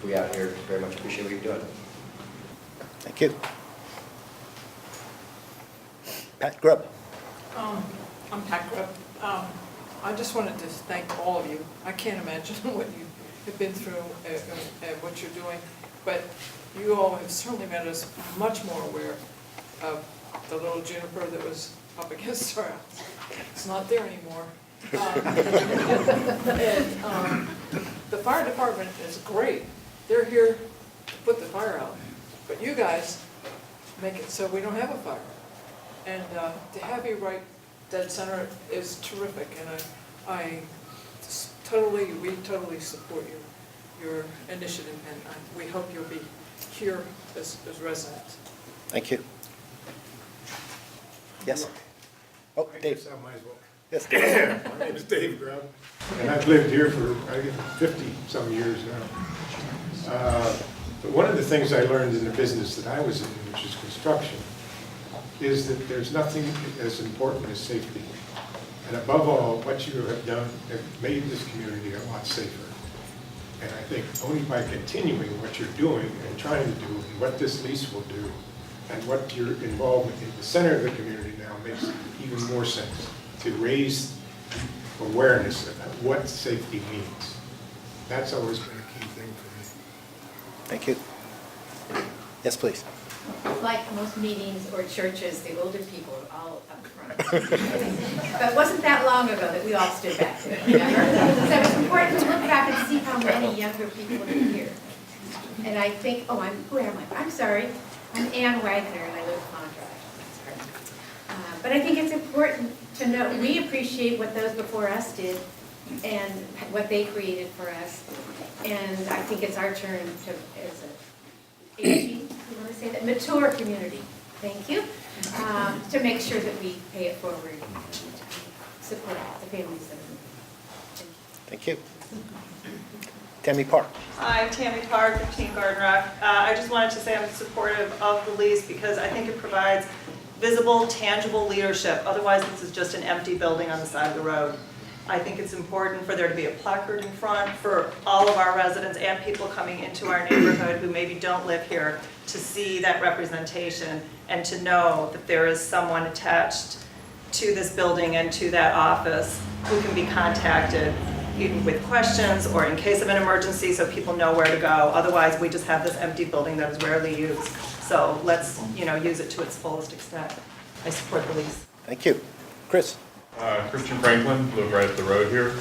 We out here very much appreciate what you're doing. Thank you. Pat Grubb. I'm Pat Grubb. I just wanted to thank all of you. I can't imagine what you have been through and what you're doing, but you all have certainly made us much more aware of the little juniper that was up against our house. It's not there anymore. And the fire department is great. They're here to put the fire out, but you guys make it so we don't have a fire. And to have you right dead center is terrific, and we totally support your initiative, and we hope you'll be here as residents. Thank you. Yes. Oh, Dave. I might as well. Yes, Dave. My name is Dave Grubb, and I've lived here for, I guess, 50-some years now. But one of the things I learned in the business that I was in, which is construction, is that there's nothing as important as safety. And above all, what you have done have made this community a lot safer. And I think only by continuing what you're doing and trying to do, and what this lease will do, and what your involvement in the center of the community now makes even more sense, to raise awareness of what safety means. That's always been a key thing for me. Thank you. Yes, please. Like most meetings or churches, the older people are all up front. But it wasn't that long ago that we all stood back there. So it's important to look back and see how many younger people are here. And I think, who am I? I'm sorry. I'm Ann Wagner, and I live in Montrose. But I think it's important to know we appreciate what those before us did and what they created for us. And I think it's our turn to, as a aging, you want to say that, mature community, thank you, to make sure that we pay it forward and support the families that are. Thank you. Tammy Park. Hi, I'm Tammy Park, 15 Garden Rock. I just wanted to say I'm supportive of the lease because I think it provides visible, tangible leadership. Otherwise, this is just an empty building on the side of the road. I think it's important for there to be a placard in front for all of our residents and people coming into our neighborhood who maybe don't live here to see that representation and to know that there is someone attached to this building and to that office who can be contacted even with questions or in case of an emergency so people know where to go. Otherwise, we just have this empty building that is rarely used. So let's, use it to its fullest extent. I support the lease. Thank you. Chris. Christian Franklin, live right up the road here.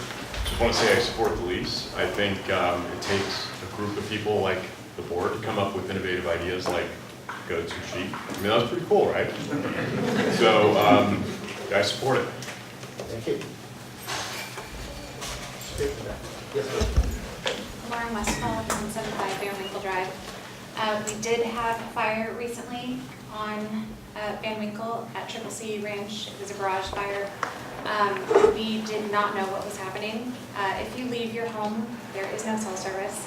Just want to say I support the lease. I think it takes a group of people like the board to come up with innovative ideas like go-to sheet. I mean, that was pretty cool, right? So I support it. Thank you. Lauren Westfall, 175 Van Winkle Drive. We did have a fire recently on Van Winkle at Triple C Ranch. It was a garage fire. We did not know what was happening. If you leave your home, there is no cell service.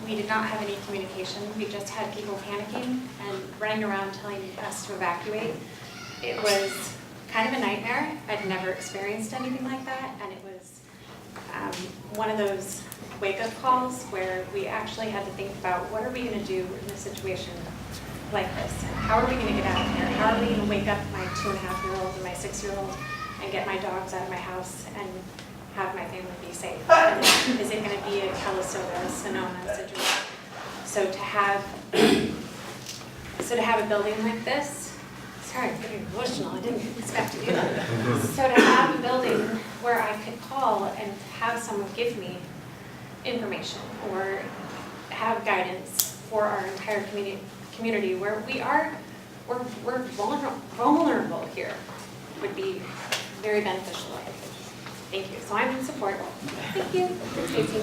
We did not have any communication. We just had people panicking and running around telling us to evacuate. It was kind of a nightmare. I'd never experienced anything like that, and it was one of those wake-up calls where we actually had to think about what are we going to do in a situation like this? How are we going to get out of here? How are we going to wake up my 2.5-year-old and my 6-year-old and get my dogs out of my house and have my family be safe? And is it going to be a Calistoga, Sonoma situation? So to have a building like this sorry, I'm getting emotional, I didn't expect to do that. So to have a building where I could call and have someone give me information or have guidance for our entire community where we're vulnerable here would be very beneficial. Thank you. So I'm in support. Thank you. Stacy.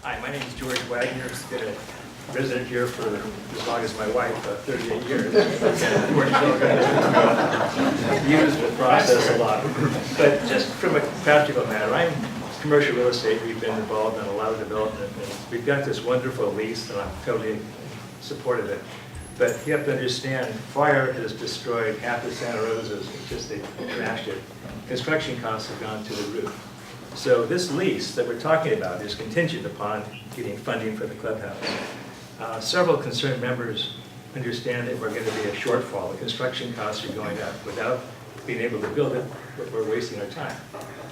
Hi, my name is George Wagner. I've been a resident here for as long as my wife, 38 years. Use the process a lot. But just from a practical matter, I'm commercial real estate. We've been involved in a lot of development. And we've got this wonderful lease, and I'm totally supportive of it. But you have to understand, fire has destroyed half of Santa Rosa's, just they trashed it. Construction costs have gone to the roof. So this lease that we're talking about is contingent upon getting funding for the clubhouse. Several concerned members understand that we're going to be a shortfall. The construction costs are going up. Without being able to build it, we're wasting our time.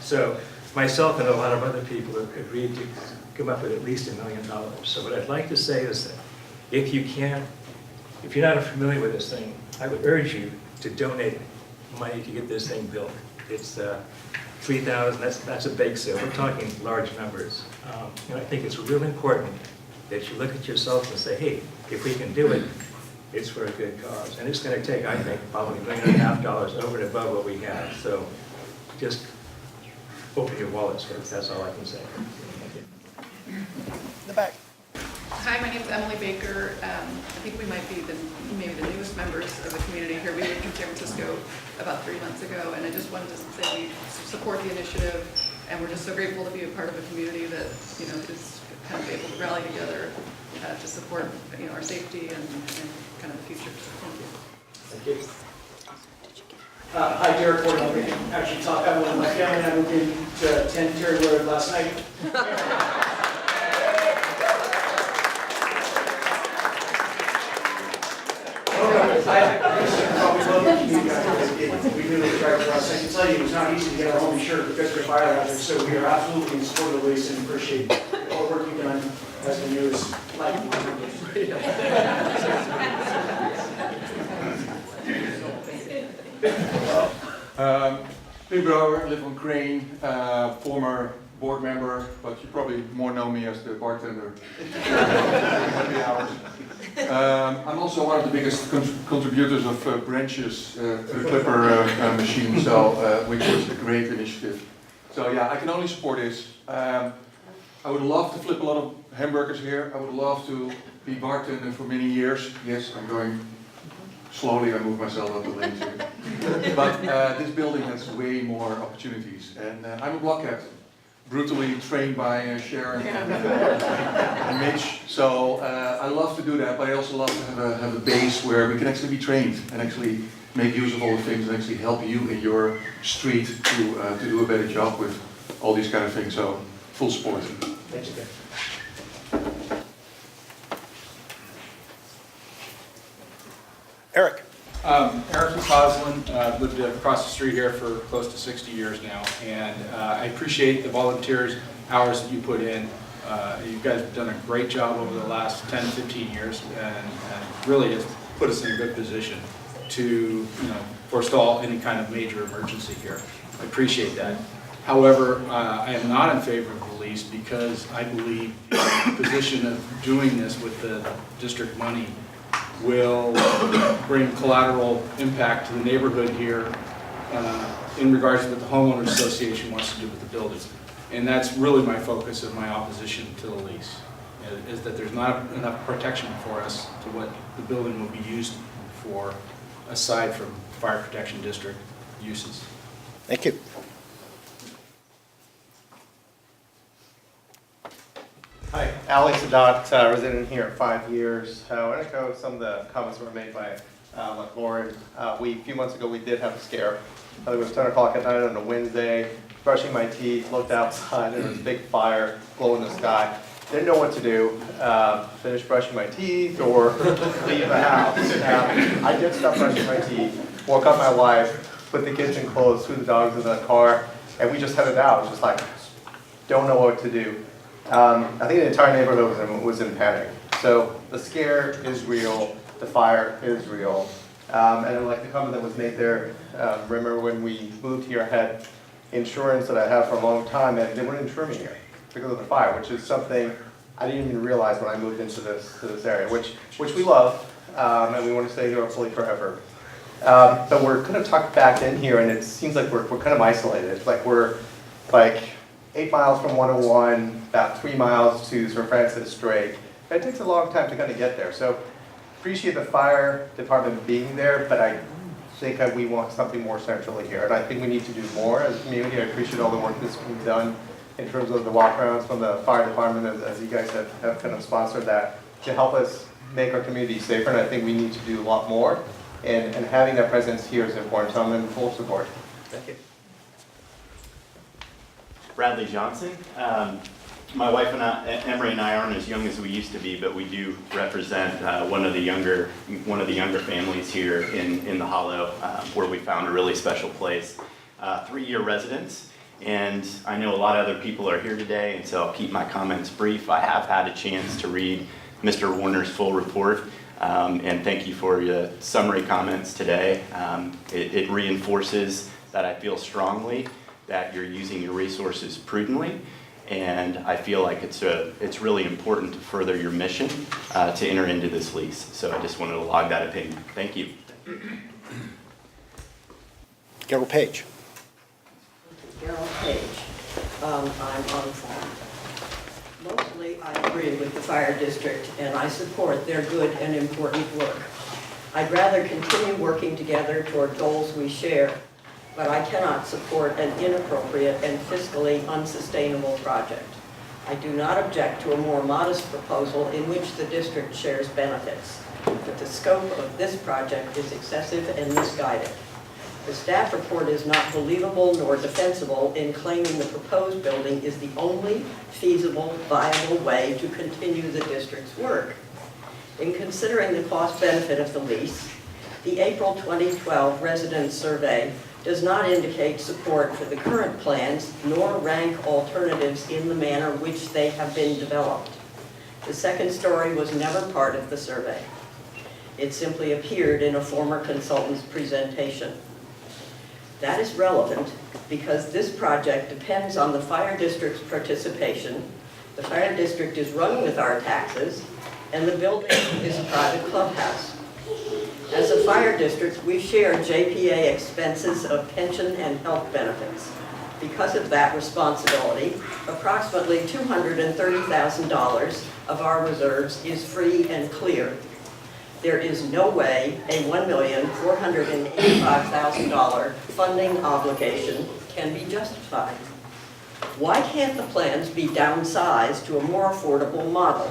So myself and a lot of other people have agreed to come up with at least $1 million. So what I'd like to say is that if you're not familiar with this thing, I would urge you to donate money to get this thing built. It's $3,000, that's a bake sale. We're talking large numbers. And I think it's really important that you look at yourself and say, hey, if we can do it, it's for a good cause. And it's going to take, I think, probably $1.5 million over and above what we have. So just open your wallets first. That's all I can say. Thank you. The back. Hi, my name is Emily Baker. I think we might be maybe the newest members of the community here. We moved from San Francisco about 3 months ago, and I just wanted to say we support the initiative, and we're just so grateful to be a part of a community that is kind of able to rally together to support our safety and kind of the future. So thank you. Thank you. Hi, Derek Gordon. I can actually talk. I'm with my family. I moved into 10 Terry Road last night. We knew it was right for us. I can tell you, it's not easy to get our home insured because of the fire hazard, so we are absolutely in support of the lease and appreciate all the work you've done as the newest life. Big Brouwer, live on Crane, former board member, but you probably more know me as the bartender. Happy hours. I'm also one of the biggest contributors of branches to the Clipper machine, so which was a great initiative. So yeah, I can only support this. I would love to flip a lot of hamburgers here. I would love to be bartender for many years. Yes, I'm going slowly. I move myself up the lane too. But this building has way more opportunities, and I'm a block captain. Brutally trained by Sharon and Mitch. So I love to do that, but I also love to have a base where we can actually be trained and actually make use of all the things and actually help you in your street to do a better job with all these kind of things. So full support. Thank you. Eric. Eric McCausland, lived across the street here for close to 60 years now, and I appreciate the volunteers hours that you put in. You guys have done a great job over the last 10, 15 years, and really has put us in a good position to forestall any kind of major emergency here. I appreciate that. However, I am not in favor of the lease because I believe the position of doing this with the district money will bring collateral impact to the neighborhood here in regards to what the homeowners association wants to do with the building. And that's really my focus of my opposition to the lease, is that there's not enough protection for us to what the building will be used for, aside from fire protection district uses. Thank you. Hi, Alex Adat, resident here 5 years. I want to echo some of the comments that were made by Marin. A few months ago we did have a scare. It was 10 o'clock at night on a Wednesday, brushing my teeth, looked outside, and there was a big fire glow in the sky. Didn't know what to do, finish brushing my teeth or leave the house. I did stop brushing my teeth, woke up my wife, put the kids in clothes, threw the dogs in the car, and we just headed out. It was just like, don't know what to do. I think the entire neighborhood was in panic. So the scare is real, the fire is real. And I like the comment that was made there. Remember when we moved here, I had insurance that I had for a long time, and they wouldn't insure me here because of the fire, which is something I didn't even realize when I moved into this area, which we love, and we want to stay here hopefully forever. But we're kind of tucked back in here, and it seems like we're kind of isolated. It's like we're like 8 miles from 101, about 3 miles to Sir Francis Drake. It takes a long time to kind of get there. So appreciate the fire department being there, but I think that we want something more centrally here. And I think we need to do more as a community. I appreciate all the work that's being done in terms of the walkarounds from the fire department, as you guys have kind of sponsored that to help us make our community safer. And I think we need to do a lot more. And having that presence here is important. So I'm in full support. Thank you. Bradley Johnson. My wife and I, Emery and I, aren't as young as we used to be, but we do represent one of the younger families here in the Hollow, where we found a really special place. 3-year residents, and I know a lot of other people are here today, and so I'll keep my comments brief. I have had a chance to read Mr. Warner's full report, and thank you for your summary comments today. It reinforces that I feel strongly that you're using your resources prudently. And I feel like it's really important to further your mission to enter into this lease. So I just wanted to log that opinion. Thank you. Carol Page. Carol Page. I'm on farm. Mostly I agree with the fire district and I support their good and important work. I'd rather continue working together toward goals we share, but I cannot support an inappropriate and fiscally unsustainable project. I do not object to a more modest proposal in which the district shares benefits, but the scope of this project is excessive and misguided. The staff report is not believable nor defensible in claiming the proposed building is the only feasible, viable way to continue the district's work. In considering the cost-benefit of the lease, the April 2012 resident survey does not indicate support for the current plans nor rank alternatives in the manner which they have been developed. The second story was never part of the survey. It simply appeared in a former consultant's presentation. That is relevant because this project depends on the fire district's participation. The fire district is run with our taxes, and the building is a private clubhouse. As a fire district, we share JPA expenses of pension and health benefits. Because of that responsibility, approximately $230,000 of our reserves is free and clear. There is no way a $1,485,000 funding obligation can be justified. Why can't the plans be downsized to a more affordable model?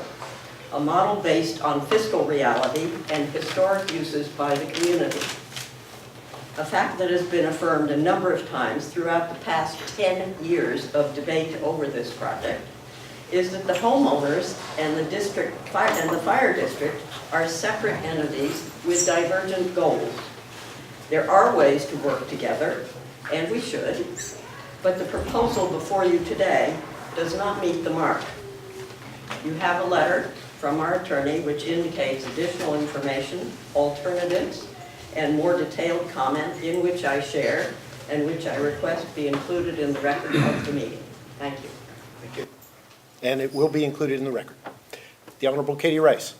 A model based on fiscal reality and historic uses by the community. A fact that has been affirmed a number of times throughout the past 10 years of debate over this project is that the homeowners and the fire district are separate entities with divergent goals. There are ways to work together, and we should, but the proposal before you today does not meet the mark. You have a letter from our attorney which indicates additional information, alternatives, and more detailed comment in which I share and which I request be included in the record of the meeting. Thank you. Thank you. And it will be included in the record. The Honorable Katie Rice.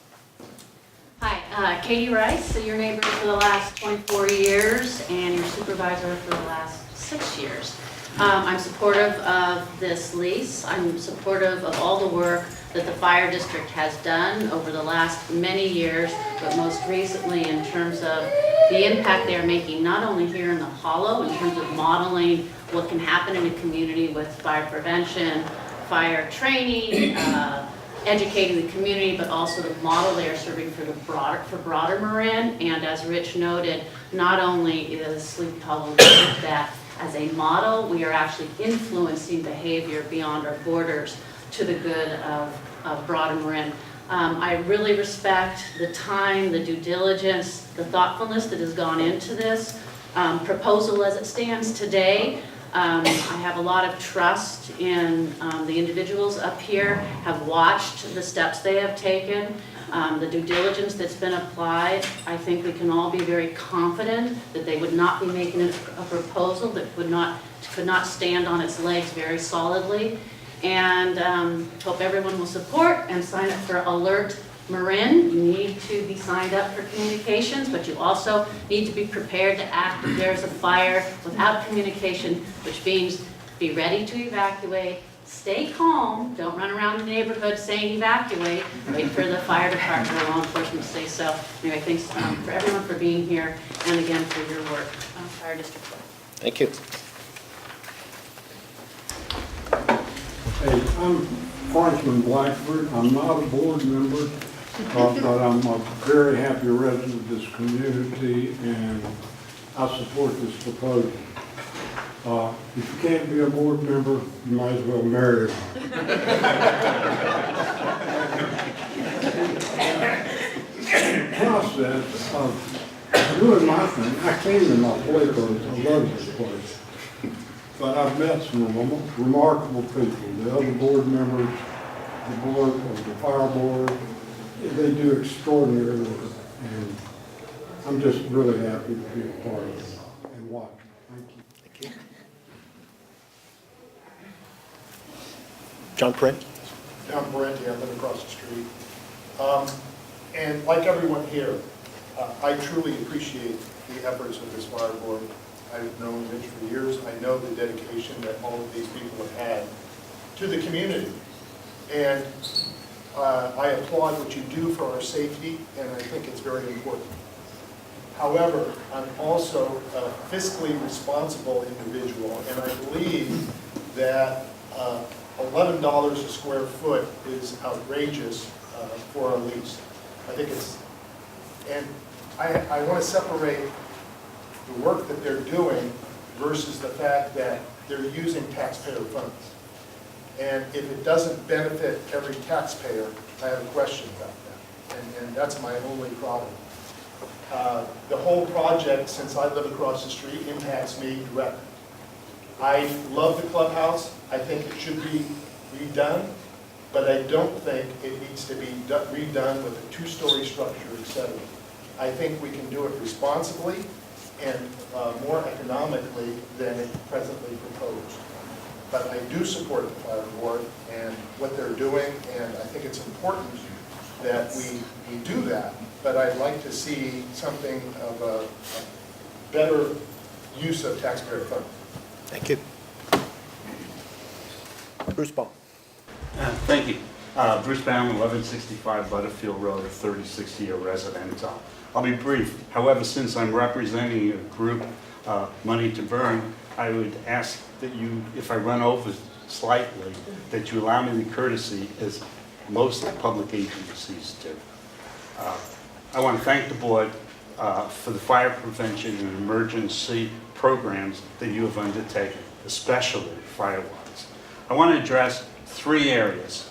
Hi, Katie Rice, your neighbor for the last 24 years and your supervisor for the last 6 years. I'm supportive of this lease. I'm supportive of all the work that the fire district has done over the last many years, but most recently in terms of the impact they are making, not only here in the Hollow, in terms of modeling what can happen in a community with fire prevention, fire training, educating the community, but also the model they are serving for broader Marin. And as Rich noted, not only is Sleepy Hollow that as a model, we are actually influencing behavior beyond our borders to the good of broader Marin. I really respect the time, the due diligence, the thoughtfulness that has gone into this proposal as it stands today. I have a lot of trust in the individuals up here, have watched the steps they have taken, the due diligence that's been applied. I think we can all be very confident that they would not be making a proposal that could not stand on its legs very solidly. And hope everyone will support and sign up for Alert Marin. You need to be signed up for communications, but you also need to be prepared to act if there's a fire without communication, which means be ready to evacuate, stay calm, don't run around the neighborhood saying evacuate, wait for the fire department or law enforcement to say so. Anyway, thanks for everyone for being here, and again for your work, Fire District 4. Thank you. Hey, I'm Franklin Blackford. I'm not a board member, but I'm a very happy resident of this community, and I support this proposal. If you can't be a board member, you might as well marry one. The process of doing my thing, I came in my play because I love this place. But I've met some remarkable people, the other board members, the board of the fire board. They do extraordinary work, and I'm just really happy to be a part of it and watch. Thank you. Thank you. John Parenti. John Parenti, I live across the street. And like everyone here, I truly appreciate the efforts of this fire board. I've known Mitch for years. I know the dedication that all of these people have had to the community. And I applaud what you do for our safety, and I think it's very important. However, I'm also a fiscally responsible individual, and I believe that $11 a square foot is outrageous for a lease. I think it's, and I want to separate the work that they're doing versus the fact that they're using taxpayer funds. And if it doesn't benefit every taxpayer, I have a question about that. And that's my only problem. The whole project, since I live across the street, impacts me directly. I love the clubhouse. I think it should be redone, but I don't think it needs to be redone with a two-story structure, etc. I think we can do it responsibly and more economically than it presently proposed. But I do support the fire board and what they're doing, and I think it's important that we do that. But I'd like to see something of a better use of taxpayer funds. Thank you. Bruce Baum. Thank you. Bruce Baum, 1165 Butterfield Road, a 36-year resident. I'll be brief. However, since I'm representing a group, Money to Burn, I would ask that you, if I run over slightly, that you allow me the courtesy as most public agencies do. I want to thank the board for the fire prevention and emergency programs that you have undertaken, especially fire-wise. I want to address three areas: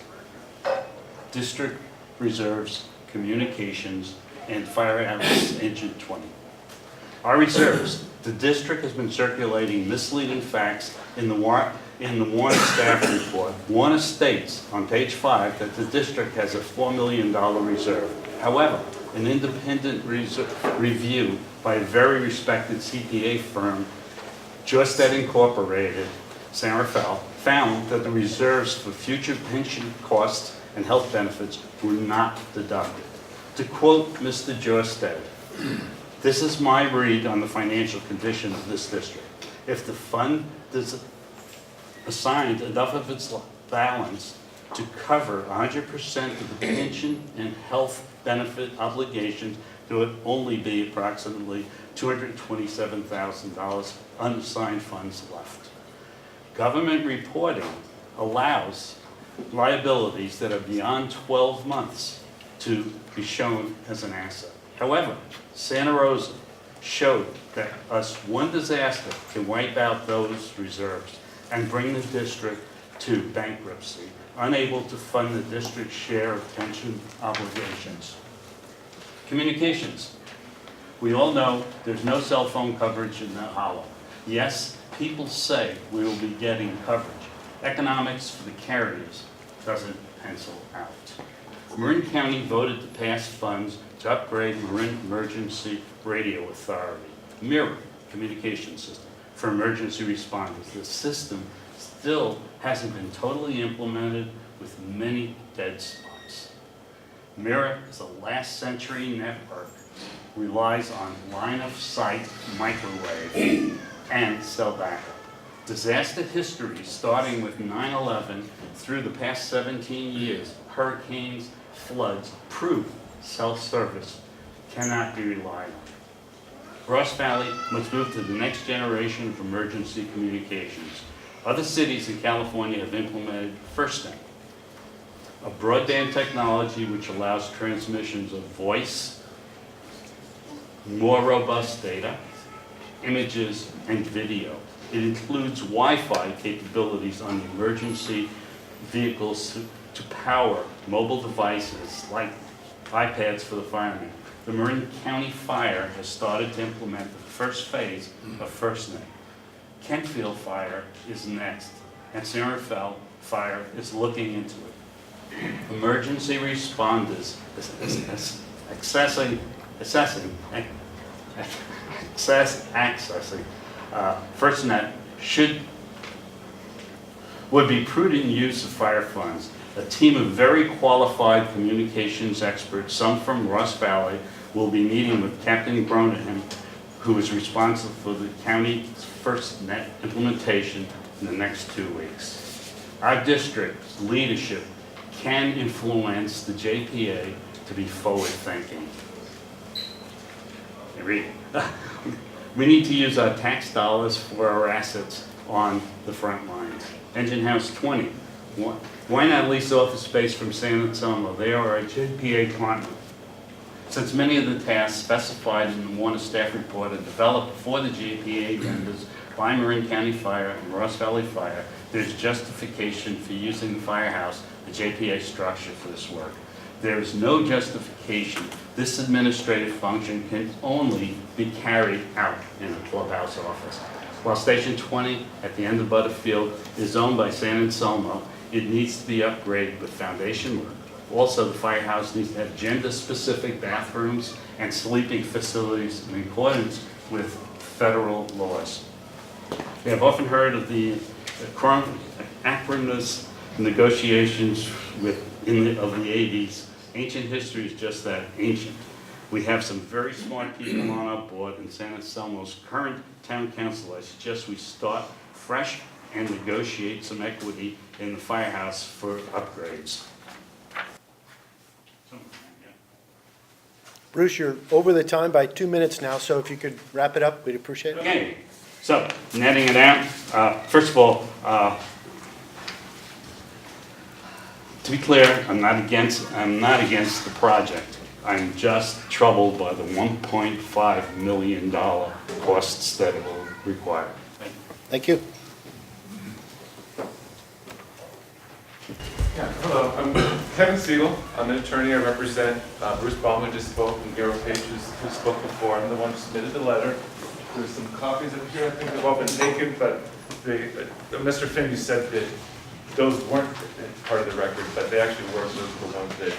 district reserves, communications, and fire apparatus engine 20. Our reserves. The district has been circulating misleading facts in the Warner staff report. Warner states on page 5 that the district has a $4 million reserve. However, an independent review by a very respected CPA firm, Jostead Incorporated, San Rafael, found that the reserves for future pension costs and health benefits were not deducted. To quote Mr. Jostead, this is my read on the financial condition of this district. If the fund is assigned enough of its balance to cover 100% of the pension and health benefit obligations, there would only be approximately $227,000 unassigned funds left. Government reporting allows liabilities that are beyond 12 months to be shown as an asset. However, Santa Rosa showed that one disaster can wipe out those reserves and bring the district to bankruptcy, unable to fund the district's share of pension obligations. Communications. We all know there's no cell phone coverage in the hollow. Yes, people say we will be getting coverage, economics for the carriers doesn't pencil out. Marin County voted to pass funds to upgrade Marin Emergency Radio Authority, MIRA communication system, for emergency responders. The system still hasn't been totally implemented, with many dead spots. MIRA is a last century network, relies on line-of-sight microwave and cell backup. Disaster history, starting with 9/11 through the past 17 years, hurricanes, floods, prove self-service cannot be relied on. Ross Valley must move to the next generation of emergency communications. Other cities in California have implemented FirstNet, a broadband technology which allows transmissions of voice, more robust data, images, and video. It includes Wi-Fi capabilities on the emergency vehicles to power mobile devices like iPads for the firemen. The Marin County Fire has started to implement the first phase of FirstNet. Kentfield Fire is next, and San Fire is looking into it. Emergency responders accessing FirstNet would be prudent use of fire funds. A team of very qualified communications experts, some from Ross Valley, will be meeting with Captain Bronahan, who is responsible for the county's FirstNet implementation in the next 2 weeks. Our district's leadership can influence the JPA to be forward-thinking. We need to use our tax dollars for our assets on the front lines. Engine House 20. Why not lease office space from San Anselmo? They are a JPA partner. Since many of the tasks specified in the Warner staff report are developed for the JPA vendors by Marin County Fire and Ross Valley Fire, there's justification for using the firehouse, the JPA structure, for this work. There is no justification. This administrative function can only be carried out in a clubhouse office. While Station 20 at the end of Butterfield is owned by San Anselmo, it needs to be upgraded with foundation work. Also, the firehouse needs to have gender-specific bathrooms and sleeping facilities in accordance with federal laws. We have often heard of the acrimonious negotiations of the 80s. Ancient history is just that, ancient. We have some very smart people on our board, and San Anselmo's current town council. I suggest we start fresh and negotiate some equity in the firehouse for upgrades. Bruce, you're over the time by 2 minutes now, so if you could wrap it up, we'd appreciate it. Okay, so netting it out, first of all, to be clear, I'm not against the project. I'm just troubled by the $1.5 million costs that it will require. Thank you. Yeah, hello, I'm Kevin Siegel. I'm an attorney. I represent Bruce Ballmer, just spoke, and Garo Page, who spoke before. I'm the one who submitted the letter. There's some copies of it here. I think they've all been taken, but Mr. Finn, you said that those weren't part of the record, but they actually were. Those were the ones that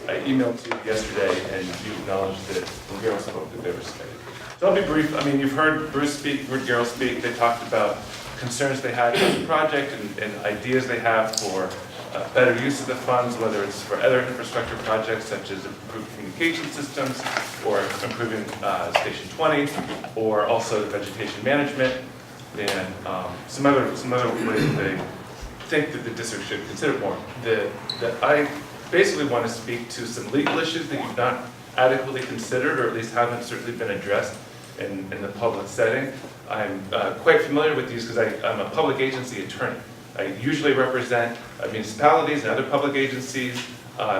I emailed to you yesterday, and you acknowledged that when Garo spoke that they were submitted. So I'll be brief. I mean, you've heard Bruce speak, you've heard Garo speak. They talked about concerns they had with the project and ideas they have for better use of the funds, whether it's for other infrastructure projects such as improved communication systems or improving Station 20, or also vegetation management, and some other ways they think that the district should consider more. That I basically want to speak to some legal issues that you've not adequately considered, or at least haven't certainly been addressed in the public setting. I'm quite familiar with these because I'm a public agency attorney. I usually represent municipalities and other public agencies,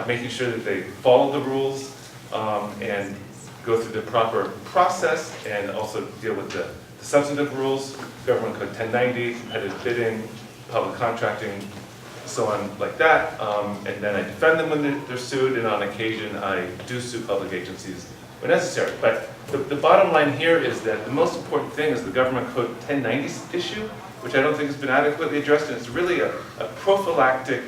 making sure that they follow the rules and go through the proper process, and also deal with the substantive rules, Government Code 1090, competitive bidding, public contracting, so on like that. And then I defend them when they're sued, and on occasion I do sue public agencies when necessary. But the bottom line here is that the most important thing is the Government Code 1090 issue, which I don't think has been adequately addressed, and it's really a prophylactic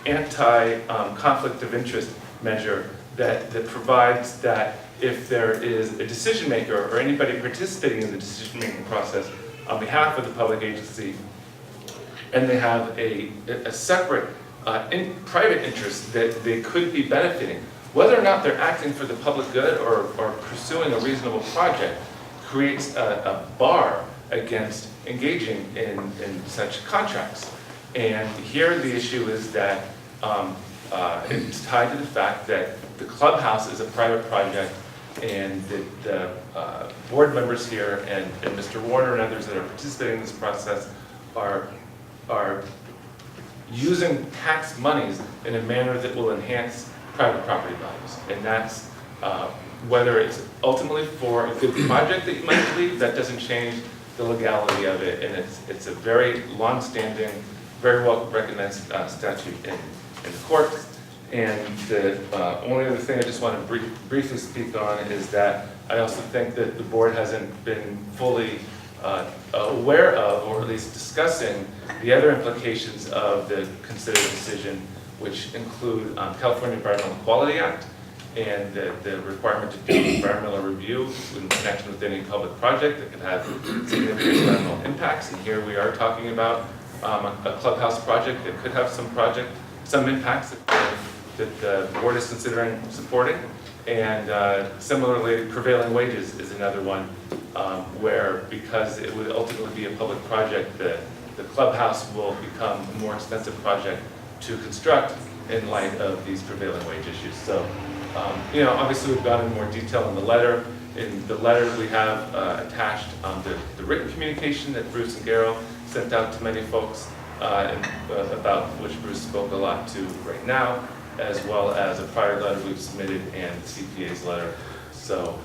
anti-conflict of interest measure that provides that if there is a decision maker or anybody participating in the decision-making process on behalf of the public agency, and they have a separate private interest that they could be benefiting, whether or not they're acting for the public good or pursuing a reasonable project, creates a bar against engaging in such contracts. And here the issue is that it's tied to the fact that the clubhouse is a private project, and the board members here and Mr. Warner and others that are participating in this process are using tax monies in a manner that will enhance private property values. And that's whether it's ultimately for a good project that you might believe, that doesn't change the legality of it. And it's a very long-standing, very well recognized statute in the courts. And the only other thing I just want to briefly speak on is that I also think that the board hasn't been fully aware of, or at least discussing, the other implications of the considered decision, which include California Environmental Quality Act and the requirement to do environmental review in connection with any public project that could have significant environmental impacts. And here we are talking about a clubhouse project that could have some impacts that the board is considering supporting. And similarly, prevailing wages is another one where, because it would ultimately be a public project, the clubhouse will become a more expensive project to construct in light of these prevailing wage issues. So, obviously we've gone into more detail in the letter. In the letter we have attached the written communication that Bruce and Garrow sent out to many folks, about which Bruce spoke a lot to right now, as well as a prior letter we've submitted and the CPA's letter. So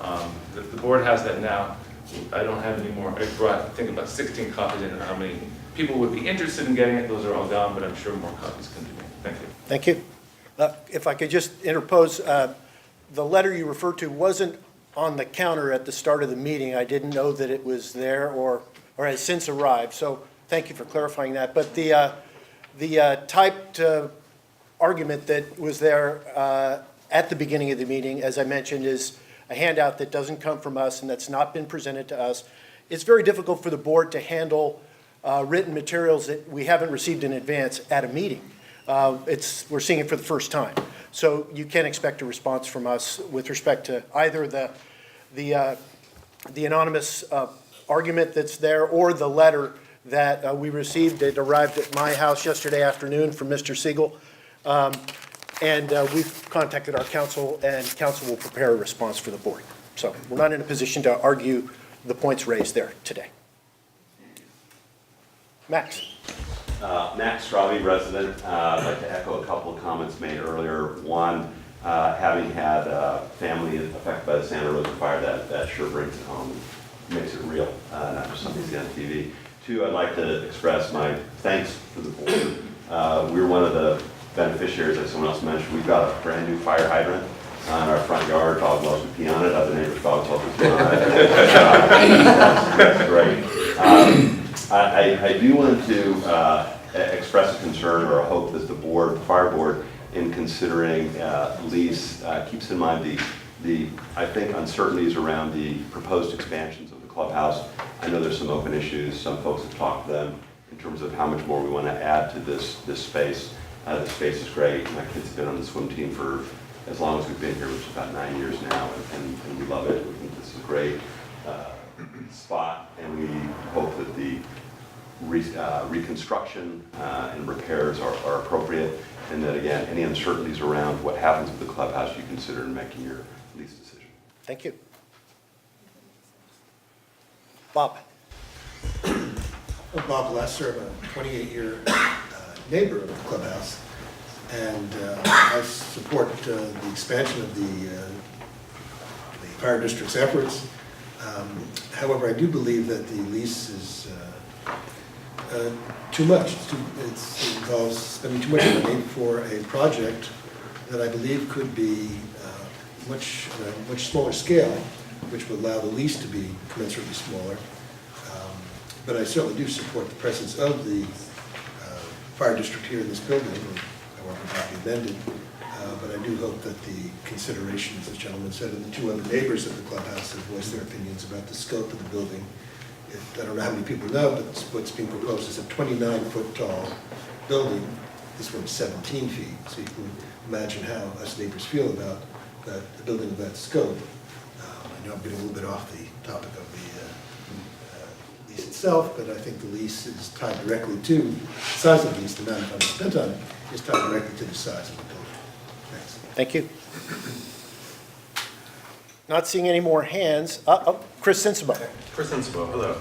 the board has that now. I don't have any more. I brought, I think, about 16 copies. I don't know how many people would be interested in getting it. Those are all gone, but I'm sure more copies can be made. Thank you. Thank you. If I could just interpose, the letter you referred to wasn't on the counter at the start of the meeting. I didn't know that it was there or has since arrived. So thank you for clarifying that. But the typed argument that was there at the beginning of the meeting, as I mentioned, is a handout that doesn't come from us and that's not been presented to us. It's very difficult for the board to handle written materials that we haven't received in advance at a meeting. We're seeing it for the first time. So you can't expect a response from us with respect to either the anonymous argument that's there or the letter that we received. It arrived at my house yesterday afternoon from Mr. Siegel. And we've contacted our counsel, and counsel will prepare a response for the board. So we're not in a position to argue the points raised there today. Max. Max Straube, resident. I'd like to echo a couple of comments made earlier. One, having had family affected by the Santa Rosa fire, that sure brings it home, makes it real, not just something you see on TV. Two, I'd like to express my thanks to the board. We're one of the beneficiaries, as someone else mentioned. We've got a brand new fire hydrant in our front yard. Dog loves to pee on it. Other neighbors' dogs love to pee on it. That's great. I do want to express a concern or a hope that the board, the fire board, in considering lease, keeps in mind the I think uncertainties around the proposed expansions of the clubhouse. I know there's some open issues. Some folks have talked to them in terms of how much more we want to add to this space. The space is great. My kids have been on the swim team for as long as we've been here, which is about 9 years now, and we love it. We think this is a great spot, and we hope that the reconstruction and repairs are appropriate, and that, again, any uncertainties around what happens with the clubhouse you consider in making your lease decision. Thank you. Bob. Bob Lesser, I'm a 28-year neighbor of the clubhouse, and I support the expansion of the fire district's efforts. However, I do believe that the lease is too much. It involves spending too much money for a project that I believe could be much smaller scale, which would allow the lease to be commensurately smaller. But I certainly do support the presence of the fire district here in this building, however it might be amended. But I do hope that the considerations, as the gentleman said, and the two other neighbors of the clubhouse have voiced their opinions about the scope of the building. I don't know how many people know, but what's being proposed is a 29-foot tall building. This one's 17 feet, so you can imagine how us neighbors feel about the building of that scope. I know I'm getting a little bit off the topic of the lease itself, but I think the lease is tied directly to the size of the lease. The amount of money spent on it is tied directly to the size of the building. Thanks. Thank you. Not seeing any more hands. Chris Sensibo. Chris Sensibo, hello.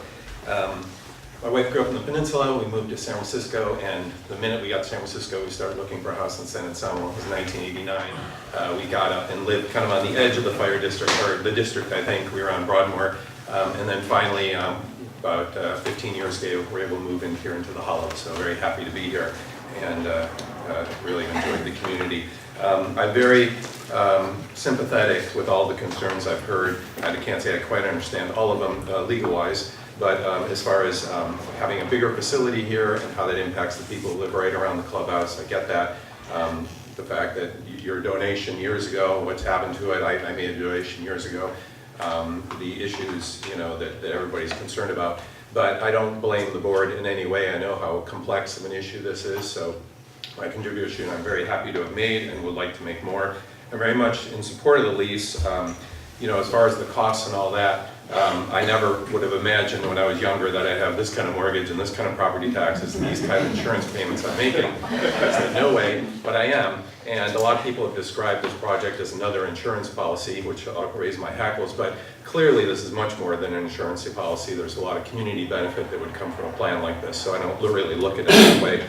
My wife grew up in the peninsula. We moved to San Francisco, and the minute we got to San Francisco, we started looking for a house in San Anselmo. It was 1989. We got up and lived kind of on the edge of the fire district, or the district, I think. We were on Broadmoor. And then finally, about 15 years ago, we were able to move in here into the Hollow. So very happy to be here, and really enjoyed the community. I'm very sympathetic with all the concerns I've heard. I can't say I quite understand all of them legal-wise, but as far as having a bigger facility here and how that impacts the people who live right around the clubhouse, I get that. The fact that your donation years ago, what's happened to it, I made a donation years ago, the issues that everybody's concerned about. But I don't blame the board in any way. I know how complex of an issue this is, so my contribution I'm very happy to have made and would like to make more. I'm very much in support of the lease. As far as the costs and all that, I never would have imagined when I was younger that I'd have this kind of mortgage and this kind of property taxes and these kind of insurance payments I'm making. I said, no way, but I am. And a lot of people have described this project as another insurance policy, which I'll raise my hackles, but clearly this is much more than an insurance policy. There's a lot of community benefit that would come from a plan like this, so I don't really look at it that way.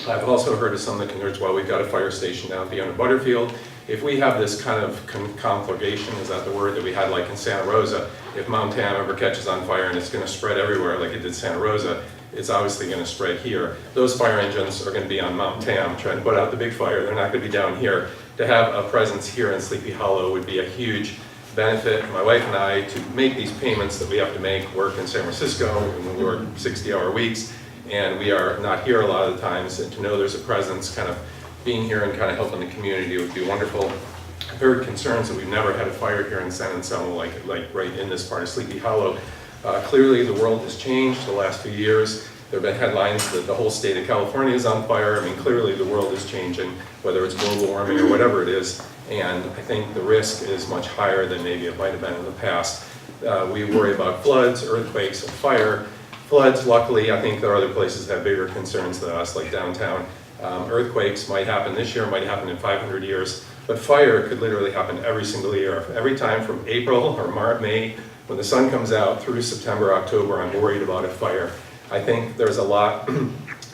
I've also heard of some of the concerns, well, we've got a fire station down beyond Butterfield. If we have this kind of conflagration, is that the word that we had like in Santa Rosa, if Mount Tam ever catches on fire and it's going to spread everywhere like it did Santa Rosa, it's obviously going to spread here. Those fire engines are going to be on Mount Tam trying to put out the big fire. They're not going to be down here. To have a presence here in Sleepy Hollow would be a huge benefit for my wife and I to make these payments that we have to make, work in San Francisco, and we work 60-hour weeks, and we are not here a lot of the times, and to know there's a presence kind of being here and kind of helping the community would be wonderful. I've heard concerns that we've never had a fire here in San Anselmo, like right in this part of Sleepy Hollow. Clearly the world has changed the last few years. There have been headlines that the whole state of California is on fire. I mean, clearly the world is changing, whether it's global warming or whatever it is, and I think the risk is much higher than maybe it might have been in the past. We worry about floods, earthquakes, and fire. Floods, luckily, I think there are other places that have bigger concerns than us, like downtown. Earthquakes might happen this year, might happen in 500 years, but fire could literally happen every single year. Every time from April or May, when the sun comes out, through September, October, I'm worried about a fire. I think there's a lot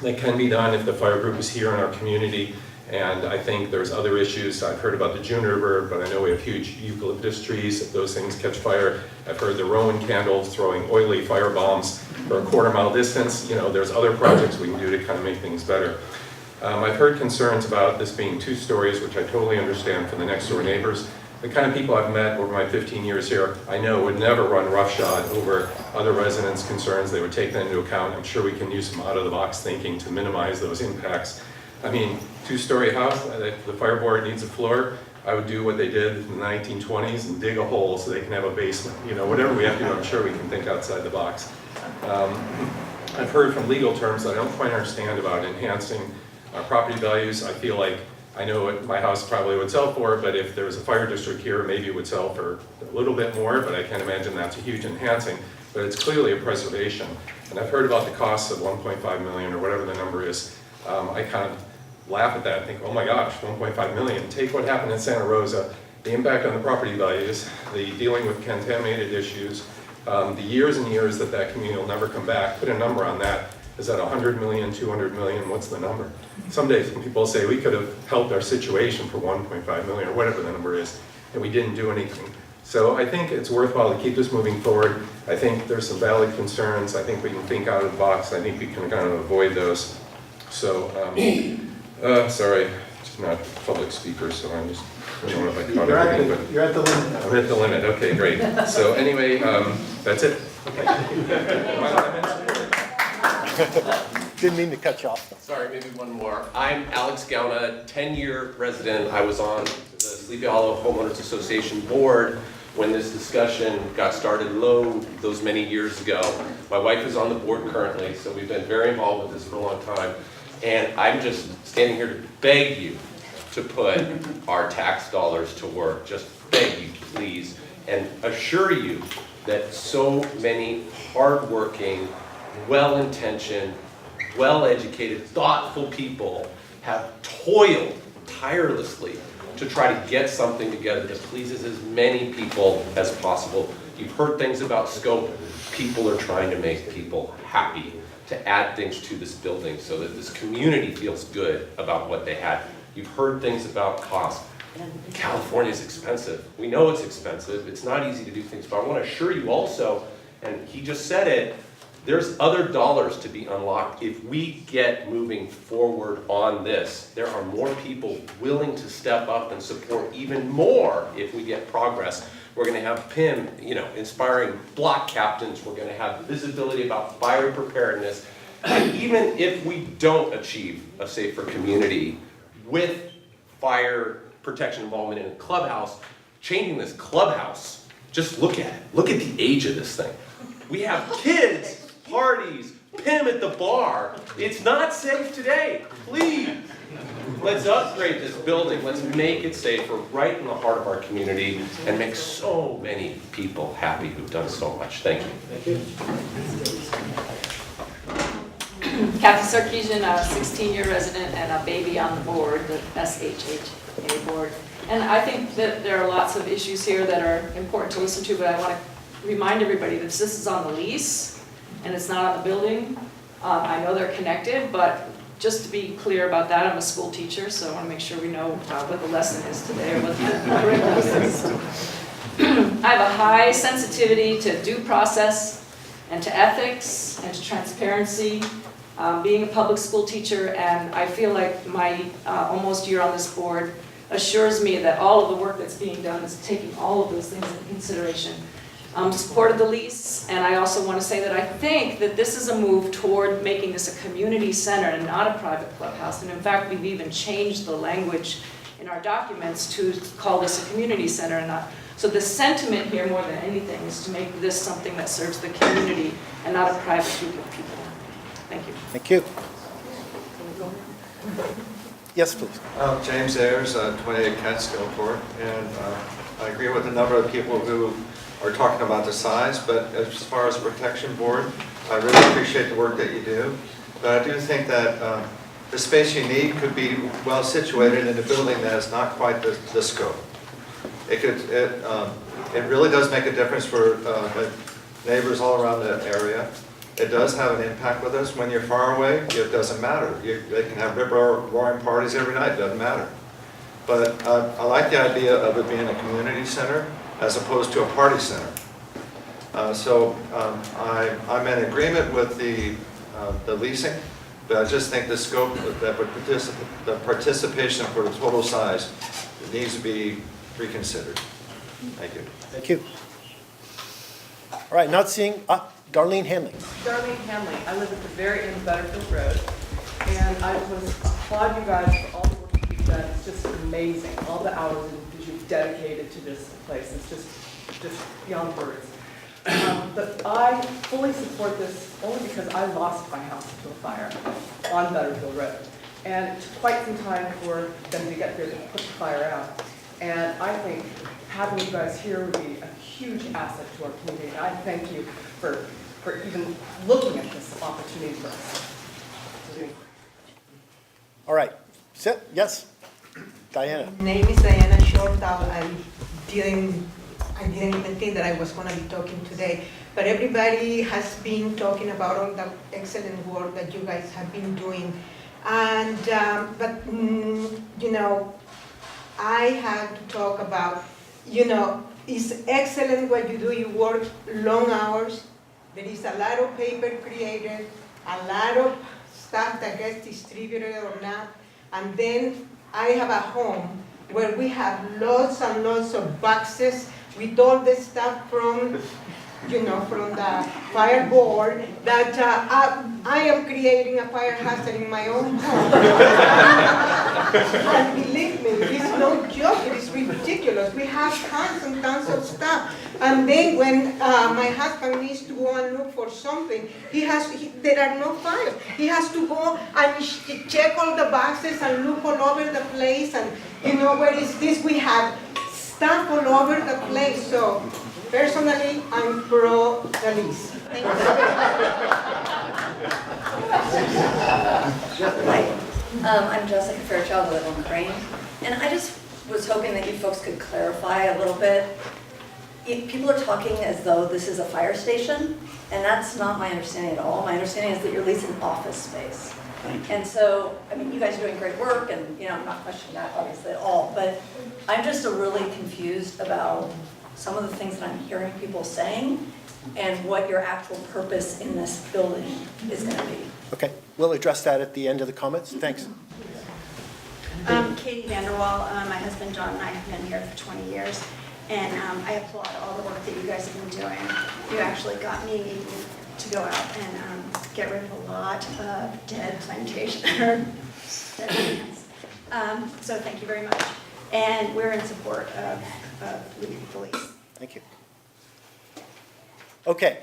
that can be done if the fire group is here in our community, and I think there's other issues. I've heard about the juniper, but I know we have huge eucalyptus trees. If those things catch fire, I've heard the Roman candles throwing oily fire bombs for a quarter-mile distance. There's other projects we can do to kind of make things better. I've heard concerns about this being 2 stories, which I totally understand from the next door neighbors. The kind of people I've met over my 15 years here, I know would never run roughshod over other residents' concerns. They would take that into account. I'm sure we can use some out-of-the-box thinking to minimize those impacts. I mean, 2-story house, if the fire board needs a floor, I would do what they did in the 1920s and dig a hole so they can have a basement. Whatever we have to do, I'm sure we can think outside the box. I've heard from legal terms that I don't quite understand about enhancing property values. I feel like I know what my house probably would sell for, but if there was a fire district here, maybe it would sell for a little bit more, but I can't imagine that's a huge enhancing. But it's clearly a preservation. And I've heard about the costs of 1.5 million or whatever the number is. I kind of laugh at that and think, oh my gosh, 1.5 million. Take what happened in Santa Rosa, the impact on the property values, the dealing with contaminated issues, the years and years that community will never come back. Put a number on that. Is that 100 million, 200 million? What's the number? Someday some people say we could have helped our situation for 1.5 million or whatever the number is, and we didn't do anything. So I think it's worthwhile to keep this moving forward. I think there's some valid concerns. I think we can think out of the box. I think we can kind of avoid those. So, sorry, not a public speaker, so I'm just, I don't know if I caught everything, but. You're at the limit now. I'm at the limit, okay, great. So anyway, that's it. Didn't mean to cut you off. Sorry, maybe one more. I'm Alex Gauna, 10-year resident. I was on the Sleepy Hollow Homeowners Association board when this discussion got started those many years ago. My wife is on the board currently, so we've been very involved with this for a long time. And I'm just standing here to beg you to put our tax dollars to work. Just beg you, please, and assure you that so many hardworking, well-intentioned, well-educated, thoughtful people have toiled tirelessly to try to get something together that pleases as many people as possible. You've heard things about scope. People are trying to make people happy, to add things to this building so that this community feels good about what they had. You've heard things about cost. California is expensive. We know it's expensive. It's not easy to do things, but I want to assure you also, and he just said it, there's other dollars to be unlocked if we get moving forward on this. There are more people willing to step up and support even more if we get progress. We're going to have PIM, inspiring block captains. We're going to have visibility about fire preparedness. And even if we don't achieve a safer community with fire protection involvement in a clubhouse, changing this clubhouse, just look at it. Look at the age of this thing. We have kids, parties, PIM at the bar. It's not safe today. Please, let's upgrade this building. Let's make it safer right in the heart of our community and make so many people happy who've done so much. Thank you. Kathy Sarkeesian, a 16-year resident and a baby on the board, the SHHA board. And I think that there are lots of issues here that are important to listen to, but I want to remind everybody that this is on the lease and it's not on the building. I know they're connected, but just to be clear about that, I'm a school teacher, so I want to make sure we know what the lesson is today or what the curriculum is. I have a high sensitivity to due process and to ethics and to transparency. Being a public school teacher, and I feel like my almost year on this board assures me that all of the work that's being done is taking all of those things into consideration. Supported the lease, and I also want to say that I think that this is a move toward making this a community center and not a private clubhouse. And in fact, we've even changed the language in our documents to call this a community center and not. So the sentiment here, more than anything, is to make this something that serves the community and not a private group of people. Thank you. Thank you. Yes, please. James Ayers, 28 Catskill Court, and I agree with a number of people who are talking about the size, but as far as the protection board, I really appreciate the work that you do. But I do think that the space you need could be well situated in a building that is not quite the scope. It really does make a difference for neighbors all around the area. It does have an impact with us. When you're far away, it doesn't matter. They can have rip-roaring parties every night, it doesn't matter. But I like the idea of it being a community center as opposed to a party center. I'm in agreement with the leasing, but I just think the scope, the participation for the total size needs to be reconsidered. Thank you. Thank you. All right, not seeing, Darlene Hanley. Darlene Hanley. I live at the very end of Butterfield Road, and I was applaud you guys for all the work that you've done. It's just amazing, all the hours that you've dedicated to this place. It's just beyond words. But I fully support this only because I lost my house to a fire on Butterfield Road, and it took quite some time for them to get there to put the fire out. And I think having you guys here would be a huge asset to our community. And I thank you for even looking at this opportunity for us. All right. Sit. Yes. Diana. My name is Diana Shortall. I didn't even think that I was going to be talking today. But everybody has been talking about all the excellent work that you guys have been doing. And, I had to talk about, it's excellent what you do. You work long hours. There is a lot of paper created, a lot of stuff that gets distributed or not. And then I have a home where we have lots and lots of boxes with all the stuff from, from the fire board, that I am creating a fire hazard in my own home. And believe me, it's no joke, it is ridiculous. We have tons and tons of stuff. And then when my husband needs to go and look for something, there are no files. He has to go and check all the boxes and look all over the place. And, where is this? We have stuff all over the place. So, personally, I'm pro the lease. Thank Hi, I'm Jessica Fairchild, I live on Crane, and I just was hoping that you folks could clarify a little bit. People are talking as though this is a fire station, and that's not my understanding at all. My understanding is that you're leasing office space. And so, I mean, you guys are doing great work, and I'm not questioning that obviously at all, but I'm just really confused about some of the things that I'm hearing people saying and what your actual purpose in this building is going to be. Okay, we'll address that at the end of the comments. Thanks. Katie Vanderwall, my husband John and I have been here for 20 years, and I applaud all the work that you guys have been doing. You actually got me to go out and get rid of a lot of dead plantation, dead plants. So thank you very much. And we're in support of police. Thank you. Okay,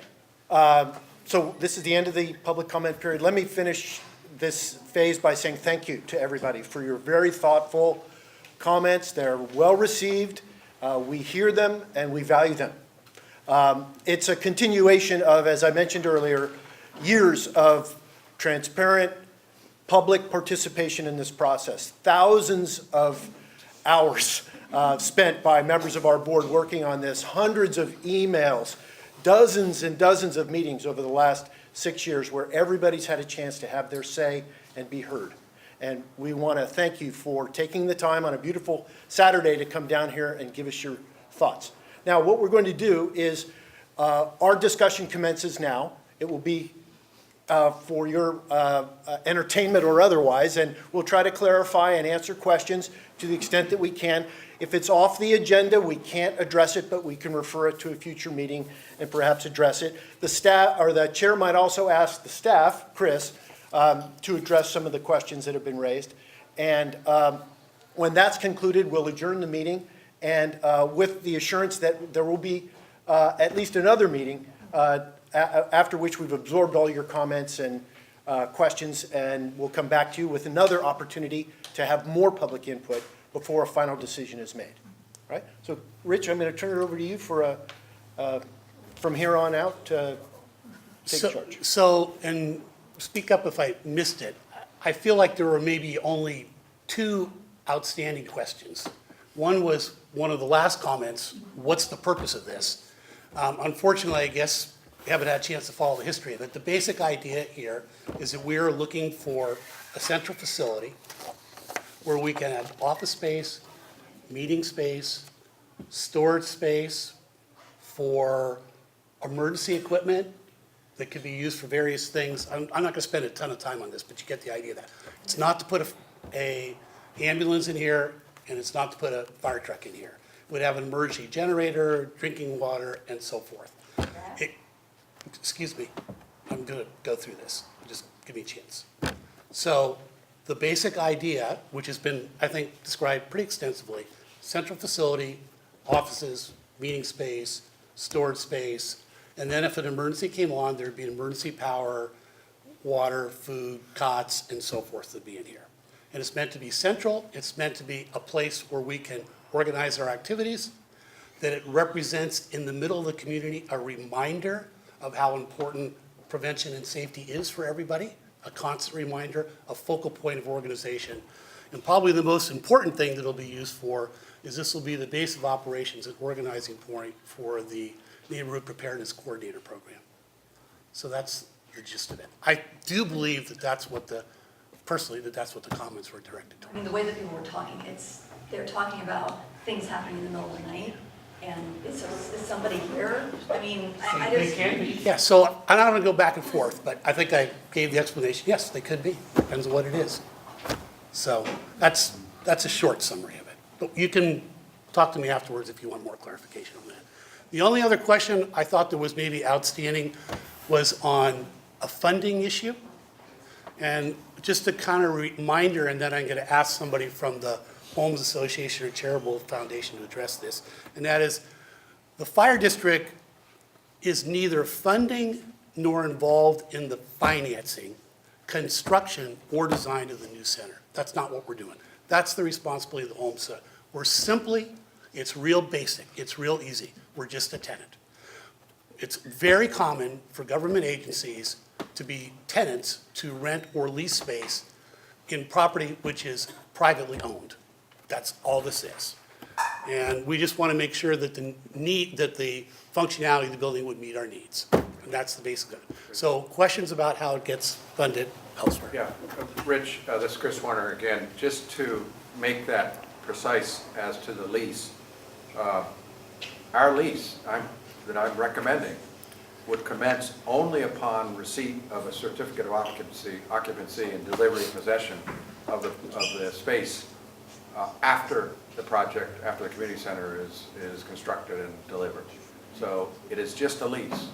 so this is the end of the public comment period. Let me finish this phase by saying thank you to everybody for your very thoughtful comments. They're well received. We hear them and we value them. It's a continuation of, as I mentioned earlier, years of transparent public participation in this process. Thousands of hours spent by members of our board working on this, hundreds of emails, dozens and dozens of meetings over the last 6 years where everybody's had a chance to have their say and be heard. And we want to thank you for taking the time on a beautiful Saturday to come down here and give us your thoughts. Now, what we're going to do is our discussion commences now. It will be for your entertainment or otherwise, and we'll try to clarify and answer questions to the extent that we can. If it's off the agenda, we can't address it, but we can refer it to a future meeting and perhaps address it. The staff, or the chair might also ask the staff, Chris, to address some of the questions that have been raised. And when that's concluded, we'll adjourn the meeting, and with the assurance that there will be at least another meeting after which we've absorbed all your comments and questions, and we'll come back to you with another opportunity to have more public input before a final decision is made. All right? So, Rich, I'm going to turn it over to you for from here on out to take charge. So, and speak up if I missed it. I feel like there were maybe only two outstanding questions. One was one of the last comments, what's the purpose of this? Unfortunately, I guess we haven't had a chance to follow the history of it. The basic idea here is that we're looking for a central facility where we can have office space, meeting space, storage space for emergency equipment that could be used for various things. I'm not going to spend a ton of time on this, but you get the idea of that. It's not to put a ambulance in here, and it's not to put a fire truck in here. We'd have an emergency generator, drinking water, and so forth. Excuse me, I'm going to go through this. Just give me a chance. So the basic idea, which has been, I think, described pretty extensively, central facility, offices, meeting space, storage space, and then if an emergency came on, there'd be emergency power, water, food, cots, and so forth that'd be in here. And it's meant to be central. It's meant to be a place where we can organize our activities, that it represents in the middle of the community a reminder of how important prevention and safety is for everybody, a constant reminder, a focal point of organization. And probably the most important thing that it'll be used for is this will be the base of operations and organizing point for the Neighborhood Preparedness Coordinator Program. So that's the gist of it. I do believe that that's what personally, that's what the comments were directed toward. I mean, the way that people were talking, they're talking about things happening in the middle of the night, and is somebody here? I mean, I just... Yeah, so I'm not going to go back and forth, but I think I gave the explanation. Yes, they could be. Depends on what it is. So that's That's a short summary of it. But you can talk to me afterwards if you want more clarification on that. The only other question I thought there was maybe outstanding was on a funding issue. And just a kind of reminder, and then I'm going to ask somebody from the Homes Association or Charitable Foundation to address this, and that is the fire district is neither funding nor involved in the financing, construction, or design of the new center. That's not what we're doing. That's the responsibility of the Homes. We're simply, it's real basic, it's real easy. We're just a tenant. It's very common for government agencies to be tenants to rent or lease space in property which is privately owned. That's all this is. And we just want to make sure that the functionality of the building would meet our needs. And that's the basic of it. So questions about how it gets funded elsewhere? Yeah, Rich, this is Chris Warner again. Just to make that precise as to the lease, our lease that I'm recommending would commence only upon receipt of a certificate of occupancy and delivery and possession of the space after the project, after the community center is constructed and delivered. So it is just a lease.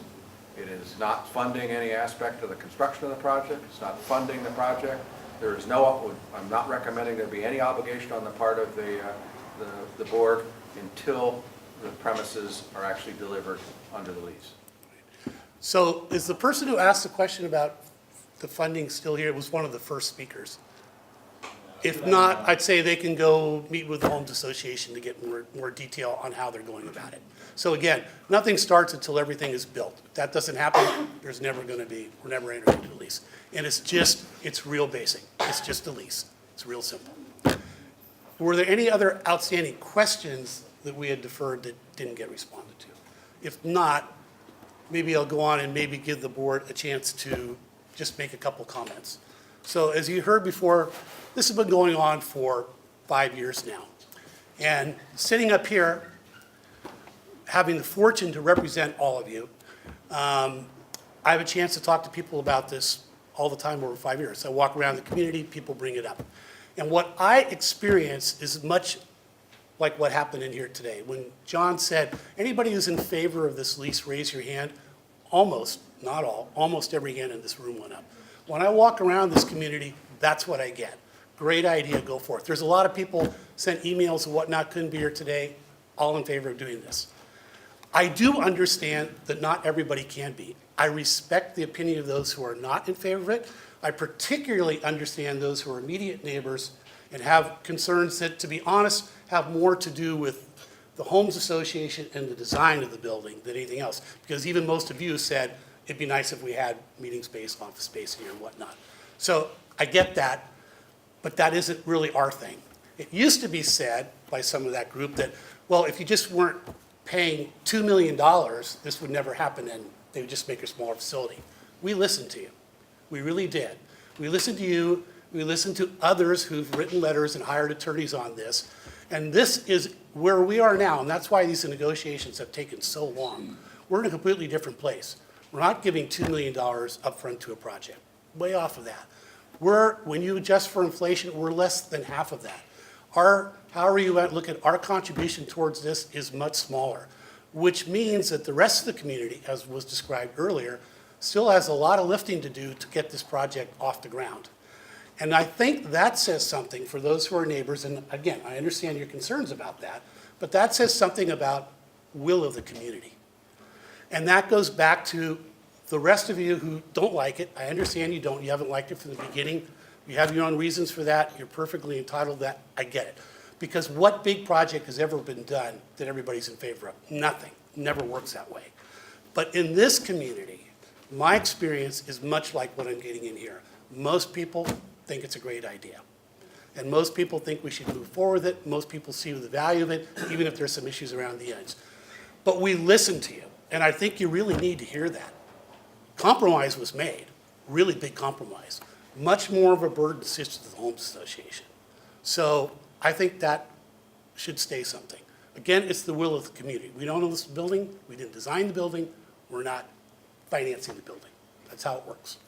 It is not funding any aspect of the construction of the project. It's not funding the project. There is no, I'm not recommending there be any obligation on the part of the board until the premises are actually delivered under the lease. So is the person who asked the question about the funding still here? It was one of the first speakers. If not, I'd say they can go meet with the Homes Association to get more detail on how they're going about it. So again, nothing starts until everything is built. If that doesn't happen, there's never going to be, we're never entering into a lease. And it's real basic. It's just a lease. It's real simple. Were there any other outstanding questions that we had deferred that didn't get responded to? If not, maybe I'll go on and maybe give the board a chance to just make a couple comments. So as you heard before, this has been going on for 5 years now. And sitting up here, having the fortune to represent all of you, I have a chance to talk to people about this all the time over 5 years. I walk around the community, people bring it up. And what I experience is much like what happened in here today. When John said, anybody who's in favor of this lease, raise your hand. Almost, not all, almost every hand in this room went up. When I walk around this community, that's what I get. Great idea, go forth. There's a lot of people sent emails and whatnot, couldn't be here today, all in favor of doing this. I do understand that not everybody can be. I respect the opinion of those who are not in favor of it. I particularly understand those who are immediate neighbors and have concerns that, to be honest, have more to do with the Homes Association and the design of the building than anything else. Because even most of you said, it'd be nice if we had meeting space, office space here and whatnot. So I get that, but that isn't really our thing. It used to be said by some of that group that, well, if you just weren't paying $2 million, this would never happen and they would just make a smaller facility. We listened to you. We really did. We listened to you. We listened to others who've written letters and hired attorneys on this. And this is where we are now, and that's why these negotiations have taken so long. We're in a completely different place. We're not giving $2 million upfront to a project. Way off of that. When you adjust for inflation, we're less than half of that. However you look at our contribution towards this is much smaller, which means that the rest of the community, as was described earlier, still has a lot of lifting to do to get this project off the ground. And I think that says something for those who are neighbors, and again, I understand your concerns about that, but that says something about will of the community. And that goes back to the rest of you who don't like it. I understand you don't, you haven't liked it from the beginning. You have your own reasons for that, you're perfectly entitled to that, I get it. Because what big project has ever been done that everybody's in favor of? Nothing, never works that way. But in this community, my experience is much like what I'm getting in here. Most people think it's a great idea. And most people think we should move forward with it. Most people see the value of it, even if there's some issues around the edge. But we listen to you, and I think you really need to hear that. Compromise was made, really big compromise. Much more of a burden sits to the Homes Association. So I think that should stay something. Again, it's the will of the community. We don't own this building, we didn't design the building, we're not financing the building. That's how it works.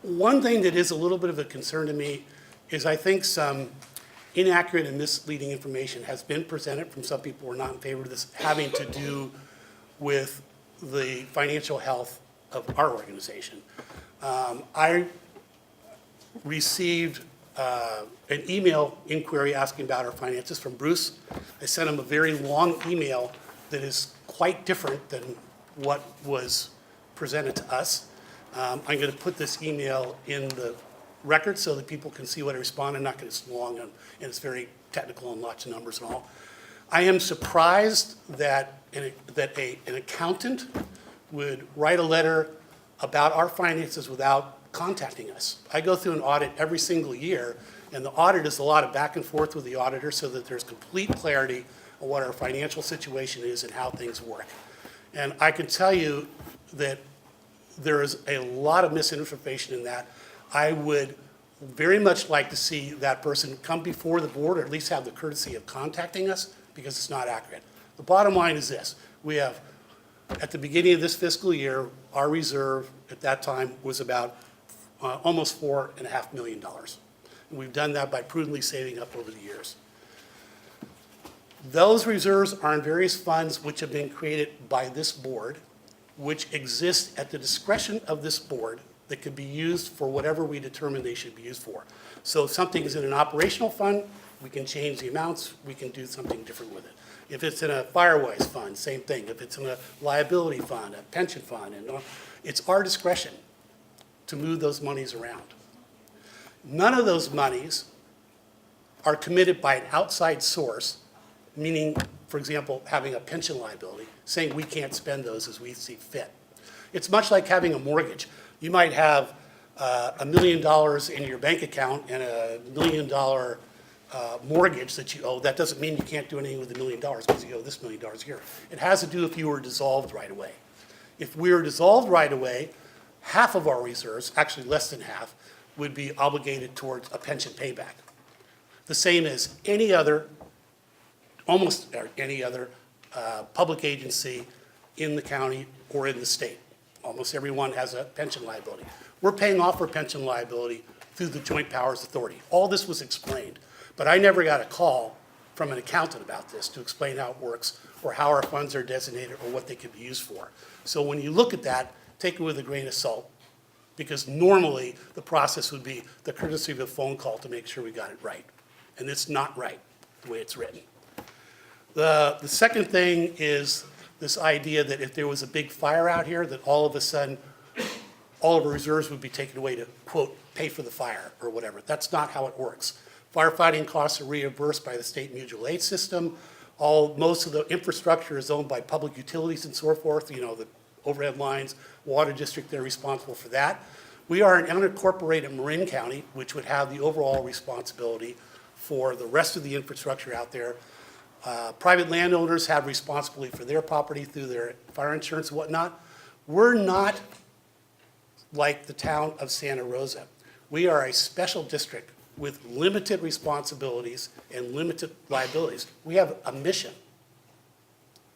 One thing that is a little bit of a concern to me is I think some inaccurate and misleading information has been presented from some people who are not in favor of this, having to do with the financial health of our organization. I received an email inquiry asking about our finances from Bruce. I sent him a very long email that is quite different than what was presented to us. I'm going to put this email in the record so that people can see what I responded. I'm not going to, it's long and it's very technical and lots of numbers and all. I am surprised that an accountant would write a letter about our finances without contacting us. I go through an audit every single year, and the audit is a lot of back and forth with the auditor so that there's complete clarity on what our financial situation is and how things work. And I can tell you that there is a lot of misinformation in that. I would very much like to see that person come before the board, or at least have the courtesy of contacting us, because it's not accurate. The bottom line is this. We have, at the beginning of this fiscal year, our reserve at that time was about almost $4.5 million. And we've done that by prudently saving up over the years. Those reserves are in various funds which have been created by this board, which exist at the discretion of this board, that could be used for whatever we determine they should be used for. So if something is in an operational fund, we can change the amounts, we can do something different with it. If it's in a Firewise fund, same thing. If it's in a liability fund, a pension fund, and it's our discretion to move those monies around. None of those monies are committed by an outside source, meaning, for example, having a pension liability, saying we can't spend those as we see fit. It's much like having a mortgage. You might have $1 million in your bank account and a $1 million mortgage that you owe. That doesn't mean you can't do anything with $1 million because you owe this $1 million here. It has to do if you were dissolved right away. If we were dissolved right away, half of our reserves, actually less than half, would be obligated towards a pension payback. The same as any other, almost any other public agency in the county or in the state. Almost everyone has a pension liability. We're paying off our pension liability through the Joint Powers Authority. All this was explained, but I never got a call from an accountant about this to explain how it works or how our funds are designated or what they could be used for. So when you look at that, take it with a grain of salt, because normally the process would be the courtesy of a phone call to make sure we got it right. And it's not right the way it's written. The second thing is this idea that if there was a big fire out here, that all of a sudden, all of our reserves would be taken away to, quote, pay for the fire or whatever. That's not how it works. Firefighting costs are reimbursed by the state mutual aid system. Most of the infrastructure is owned by public utilities and so forth, you know, the overhead lines, water district, they're responsible for that. We are an unincorporated Marin County, which would have the overall responsibility for the rest of the infrastructure out there. Private landowners have responsibility for their property through their fire insurance and whatnot. We're not like the town of Santa Rosa. We are a special district with limited responsibilities and limited liabilities. We have a mission.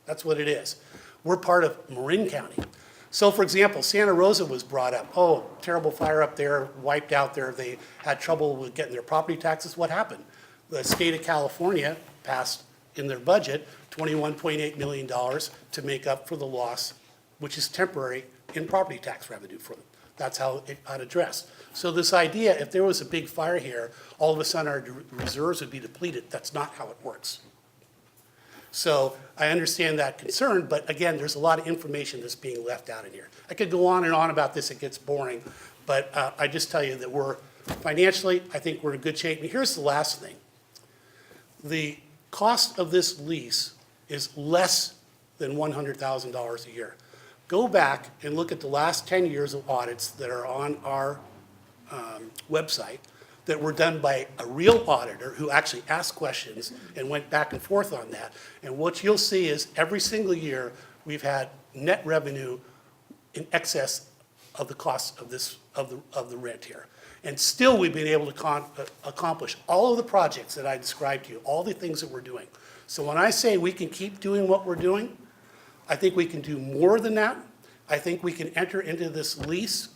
That's what it is. We're part of Marin County. So for example, Santa Rosa was brought up. Oh, terrible fire up there, wiped out there. They had trouble with getting their property taxes. What happened? The state of California passed in their budget $21.8 million to make up for the loss, which is temporary, in property tax revenue for them. That's how it got addressed. So this idea, if there was a big fire here, all of a sudden our reserves would be depleted. That's not how it works. So I understand that concern, but again, there's a lot of information that's being left out in here. I could go on and on about this, it gets boring, but I just tell you that we're financially, I think we're in good shape. And here's the last thing. The cost of this lease is less than $100,000 a year. Go back and look at the last 10 years of audits that are on our website that were done by a real auditor who actually asked questions and went back and forth on that. And what you'll see is every single year we've had net revenue in excess of the cost of this of the rent here. And still we've been able to accomplish all of the projects that I described to you, all the things that we're doing. So when I say we can keep doing what we're doing, I think we can do more than that. I think we can enter into this lease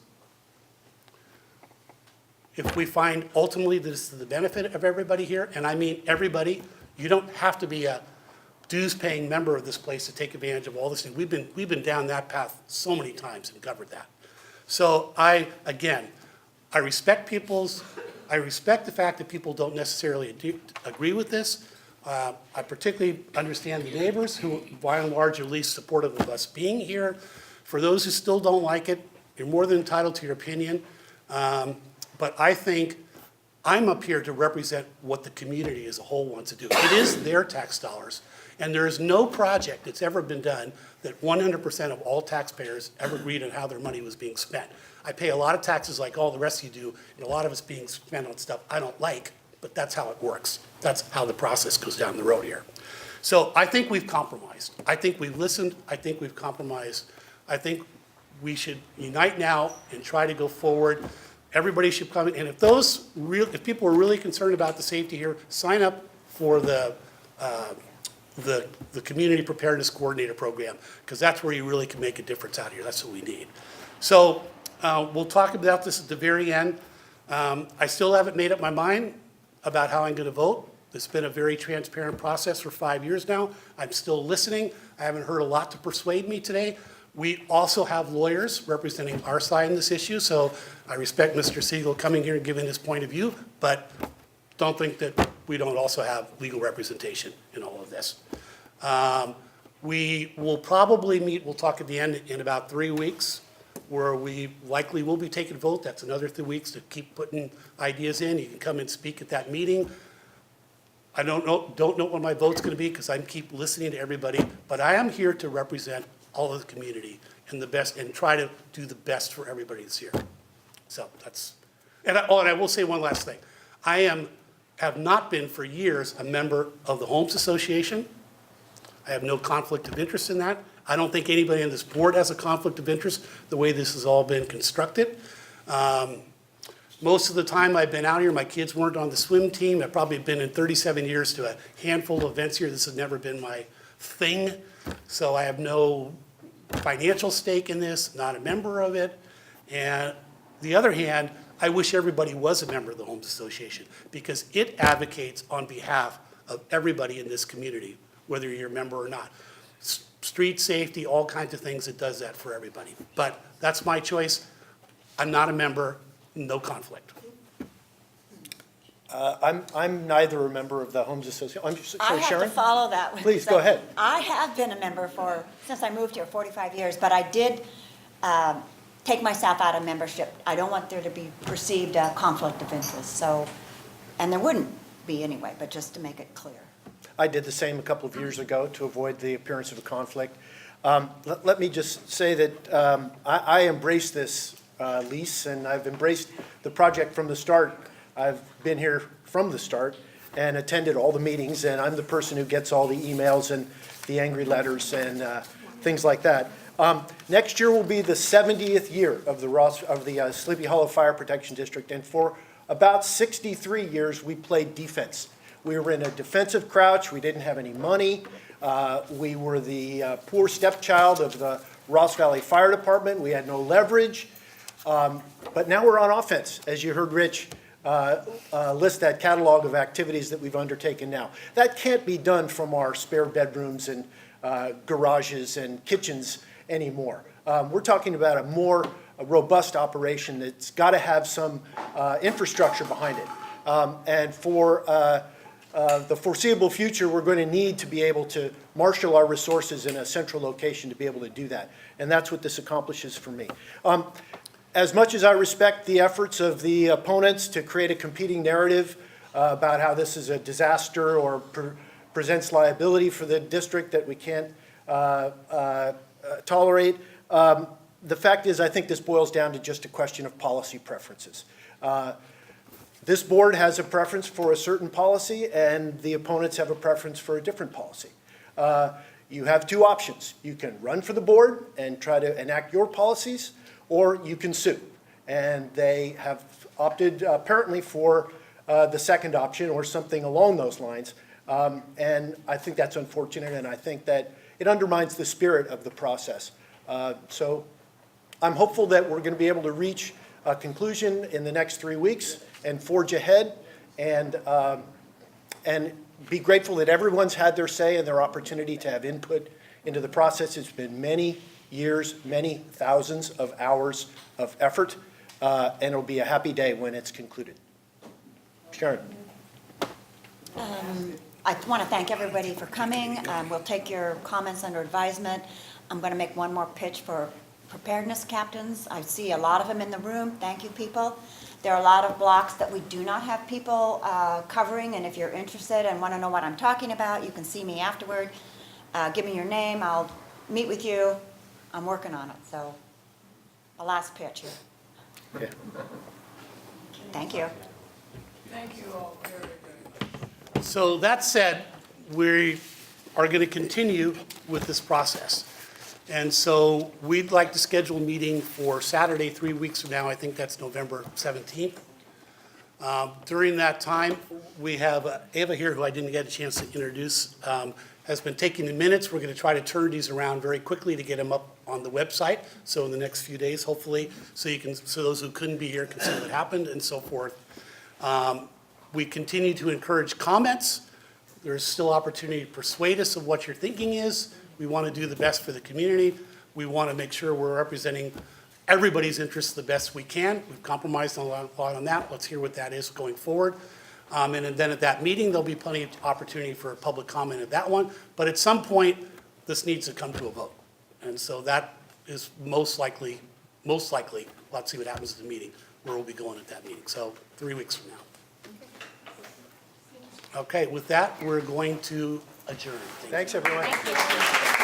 if we find ultimately that this is the benefit of everybody here, and I mean everybody, you don't have to be a dues-paying member of this place to take advantage of all this. We've been down that path so many times and covered that. So I respect I respect the fact that people don't necessarily agree with this. I particularly understand the neighbors who, by and large, are at least supportive of us being here. For those who still don't like it, you're more than entitled to your opinion. But I think I'm up here to represent what the community as a whole wants to do. It is their tax dollars. And there is no project that's ever been done that 100% of all taxpayers ever agreed on how their money was being spent. I pay a lot of taxes like all the rest of you do, and a lot of it's being spent on stuff I don't like, but that's how it works. That's how the process goes down the road here. So I think we've compromised. I think we've listened. I think we've compromised. I think we should unite now and try to go forward. Everybody should come in. And if people are really concerned about the safety here, sign up for the Community Preparedness Coordinator Program, because that's where you really can make a difference out here. That's what we need. So we'll talk about this at the very end. I still haven't made up my mind about how I'm going to vote. It's been a very transparent process for 5 years now. I'm still listening. I haven't heard a lot to persuade me today. We also have lawyers representing our side in this issue, so I respect Mr. Siegel coming here and giving his point of view, but don't think that we don't also have legal representation in all of this. We will probably meet, we'll talk at the end, in about 3 weeks, where we likely will be taking a vote. That's another 3 weeks to keep putting ideas in. You can come and speak at that meeting. I don't know what my vote's going to be because I keep listening to everybody, but I am here to represent all of the community and the best, and try to do the best for everybody that's here. So that's, and I will say one last thing. I have not been for years a member of the Homes Association. I have no conflict of interest in that. I don't think anybody on this board has a conflict of interest the way this has all been constructed. Most of the time I've been out here, my kids weren't on the swim team. I've probably been in 37 years to a handful of events here. This has never been my thing. So I have no financial stake in this, not a member of it. And the other hand, I wish everybody was a member of the Homes Association because it advocates on behalf of everybody in this community, whether you're a member or not. Street safety, all kinds of things, it does that for everybody. But that's my choice. I'm not a member, no conflict. I'm neither a member of the Homes Association. I Sorry, have Sharon? to follow that. Please, go ahead. I have been a member since I moved here, 45 years, but I did take myself out of membership. I don't want there to be perceived conflict of interest, so, and there wouldn't be anyway, but just to make it clear. I did the same a couple of years ago to avoid the appearance of a conflict. Let me just say that I embrace this lease, and I've embraced the project from the start. I've been here from the start and attended all the meetings, and I'm the person who gets all the emails and the angry letters and things like that. Next year will be the 70th year of the Sleepy Hollow Fire Protection District, and for about 63 years we played defense. We were in a defensive crouch. We didn't have any money. We were the poor stepchild of the Ross Valley Fire Department. We had no leverage. But now we're on offense, as you heard Rich list that catalog of activities that we've undertaken now. That can't be done from our spare bedrooms and garages and kitchens anymore. We're talking about a more robust operation that's got to have some infrastructure behind it. And for the foreseeable future, we're going to need to be able to marshal our resources in a central location to be able to do that. And that's what this accomplishes for me. As much as I respect the efforts of the opponents to create a competing narrative about how this is a disaster or presents liability for the district that we can't tolerate, the fact is I think this boils down to just a question of policy preferences. This board has a preference for a certain policy, and the opponents have a preference for a different policy. You have two options. You can run for the board and try to enact your policies, or you can sue. And they have opted apparently for the second option or something along those lines. And I think that's unfortunate, and I think that it undermines the spirit of the process. So I'm hopeful that we're going to be able to reach a conclusion in the next 3 weeks and forge ahead and be grateful that everyone's had their say and their opportunity to have input into the process. It's been many years, many thousands of hours of effort, and it'll be a happy day when it's concluded. Sharon. I want to thank everybody for coming. We'll take your comments under advisement. I'm going to make one more pitch for preparedness captains. I see a lot of them in the room. Thank you, people. There are a lot of blocks that we do not have people covering, and if you're interested and want to know what I'm talking about, you can see me afterward. Give me your name. I'll meet with you. I'm working on it, so a last pitch here. Okay. Thank you. Thank you all very, very much. So that said, we are going to continue with this process. And so we'd like to schedule a meeting for Saturday, 3 weeks from now. I think that's November 17th. During that time, we have Ava here, who I didn't get a chance to introduce, has been taking the minutes. We're going to try to turn these around very quickly to get them up on the website. So in the next few days, hopefully, so those who couldn't be here can see what happened and so forth. We continue to encourage comments. There's still opportunity to persuade us of what your thinking is. We want to do the best for the community. We want to make sure we're representing everybody's interests the best we can. We've compromised a lot on that. Let's hear what that is going forward. And then at that meeting, there'll be plenty of opportunity for public comment at that one. But at some point, this needs to come to a vote. And so that is most likely, we'll have to see what happens at the meeting, where we'll be going at that meeting. So 3 weeks from now. Okay, with that, we're going to adjourn. Thanks, everyone. Thank you.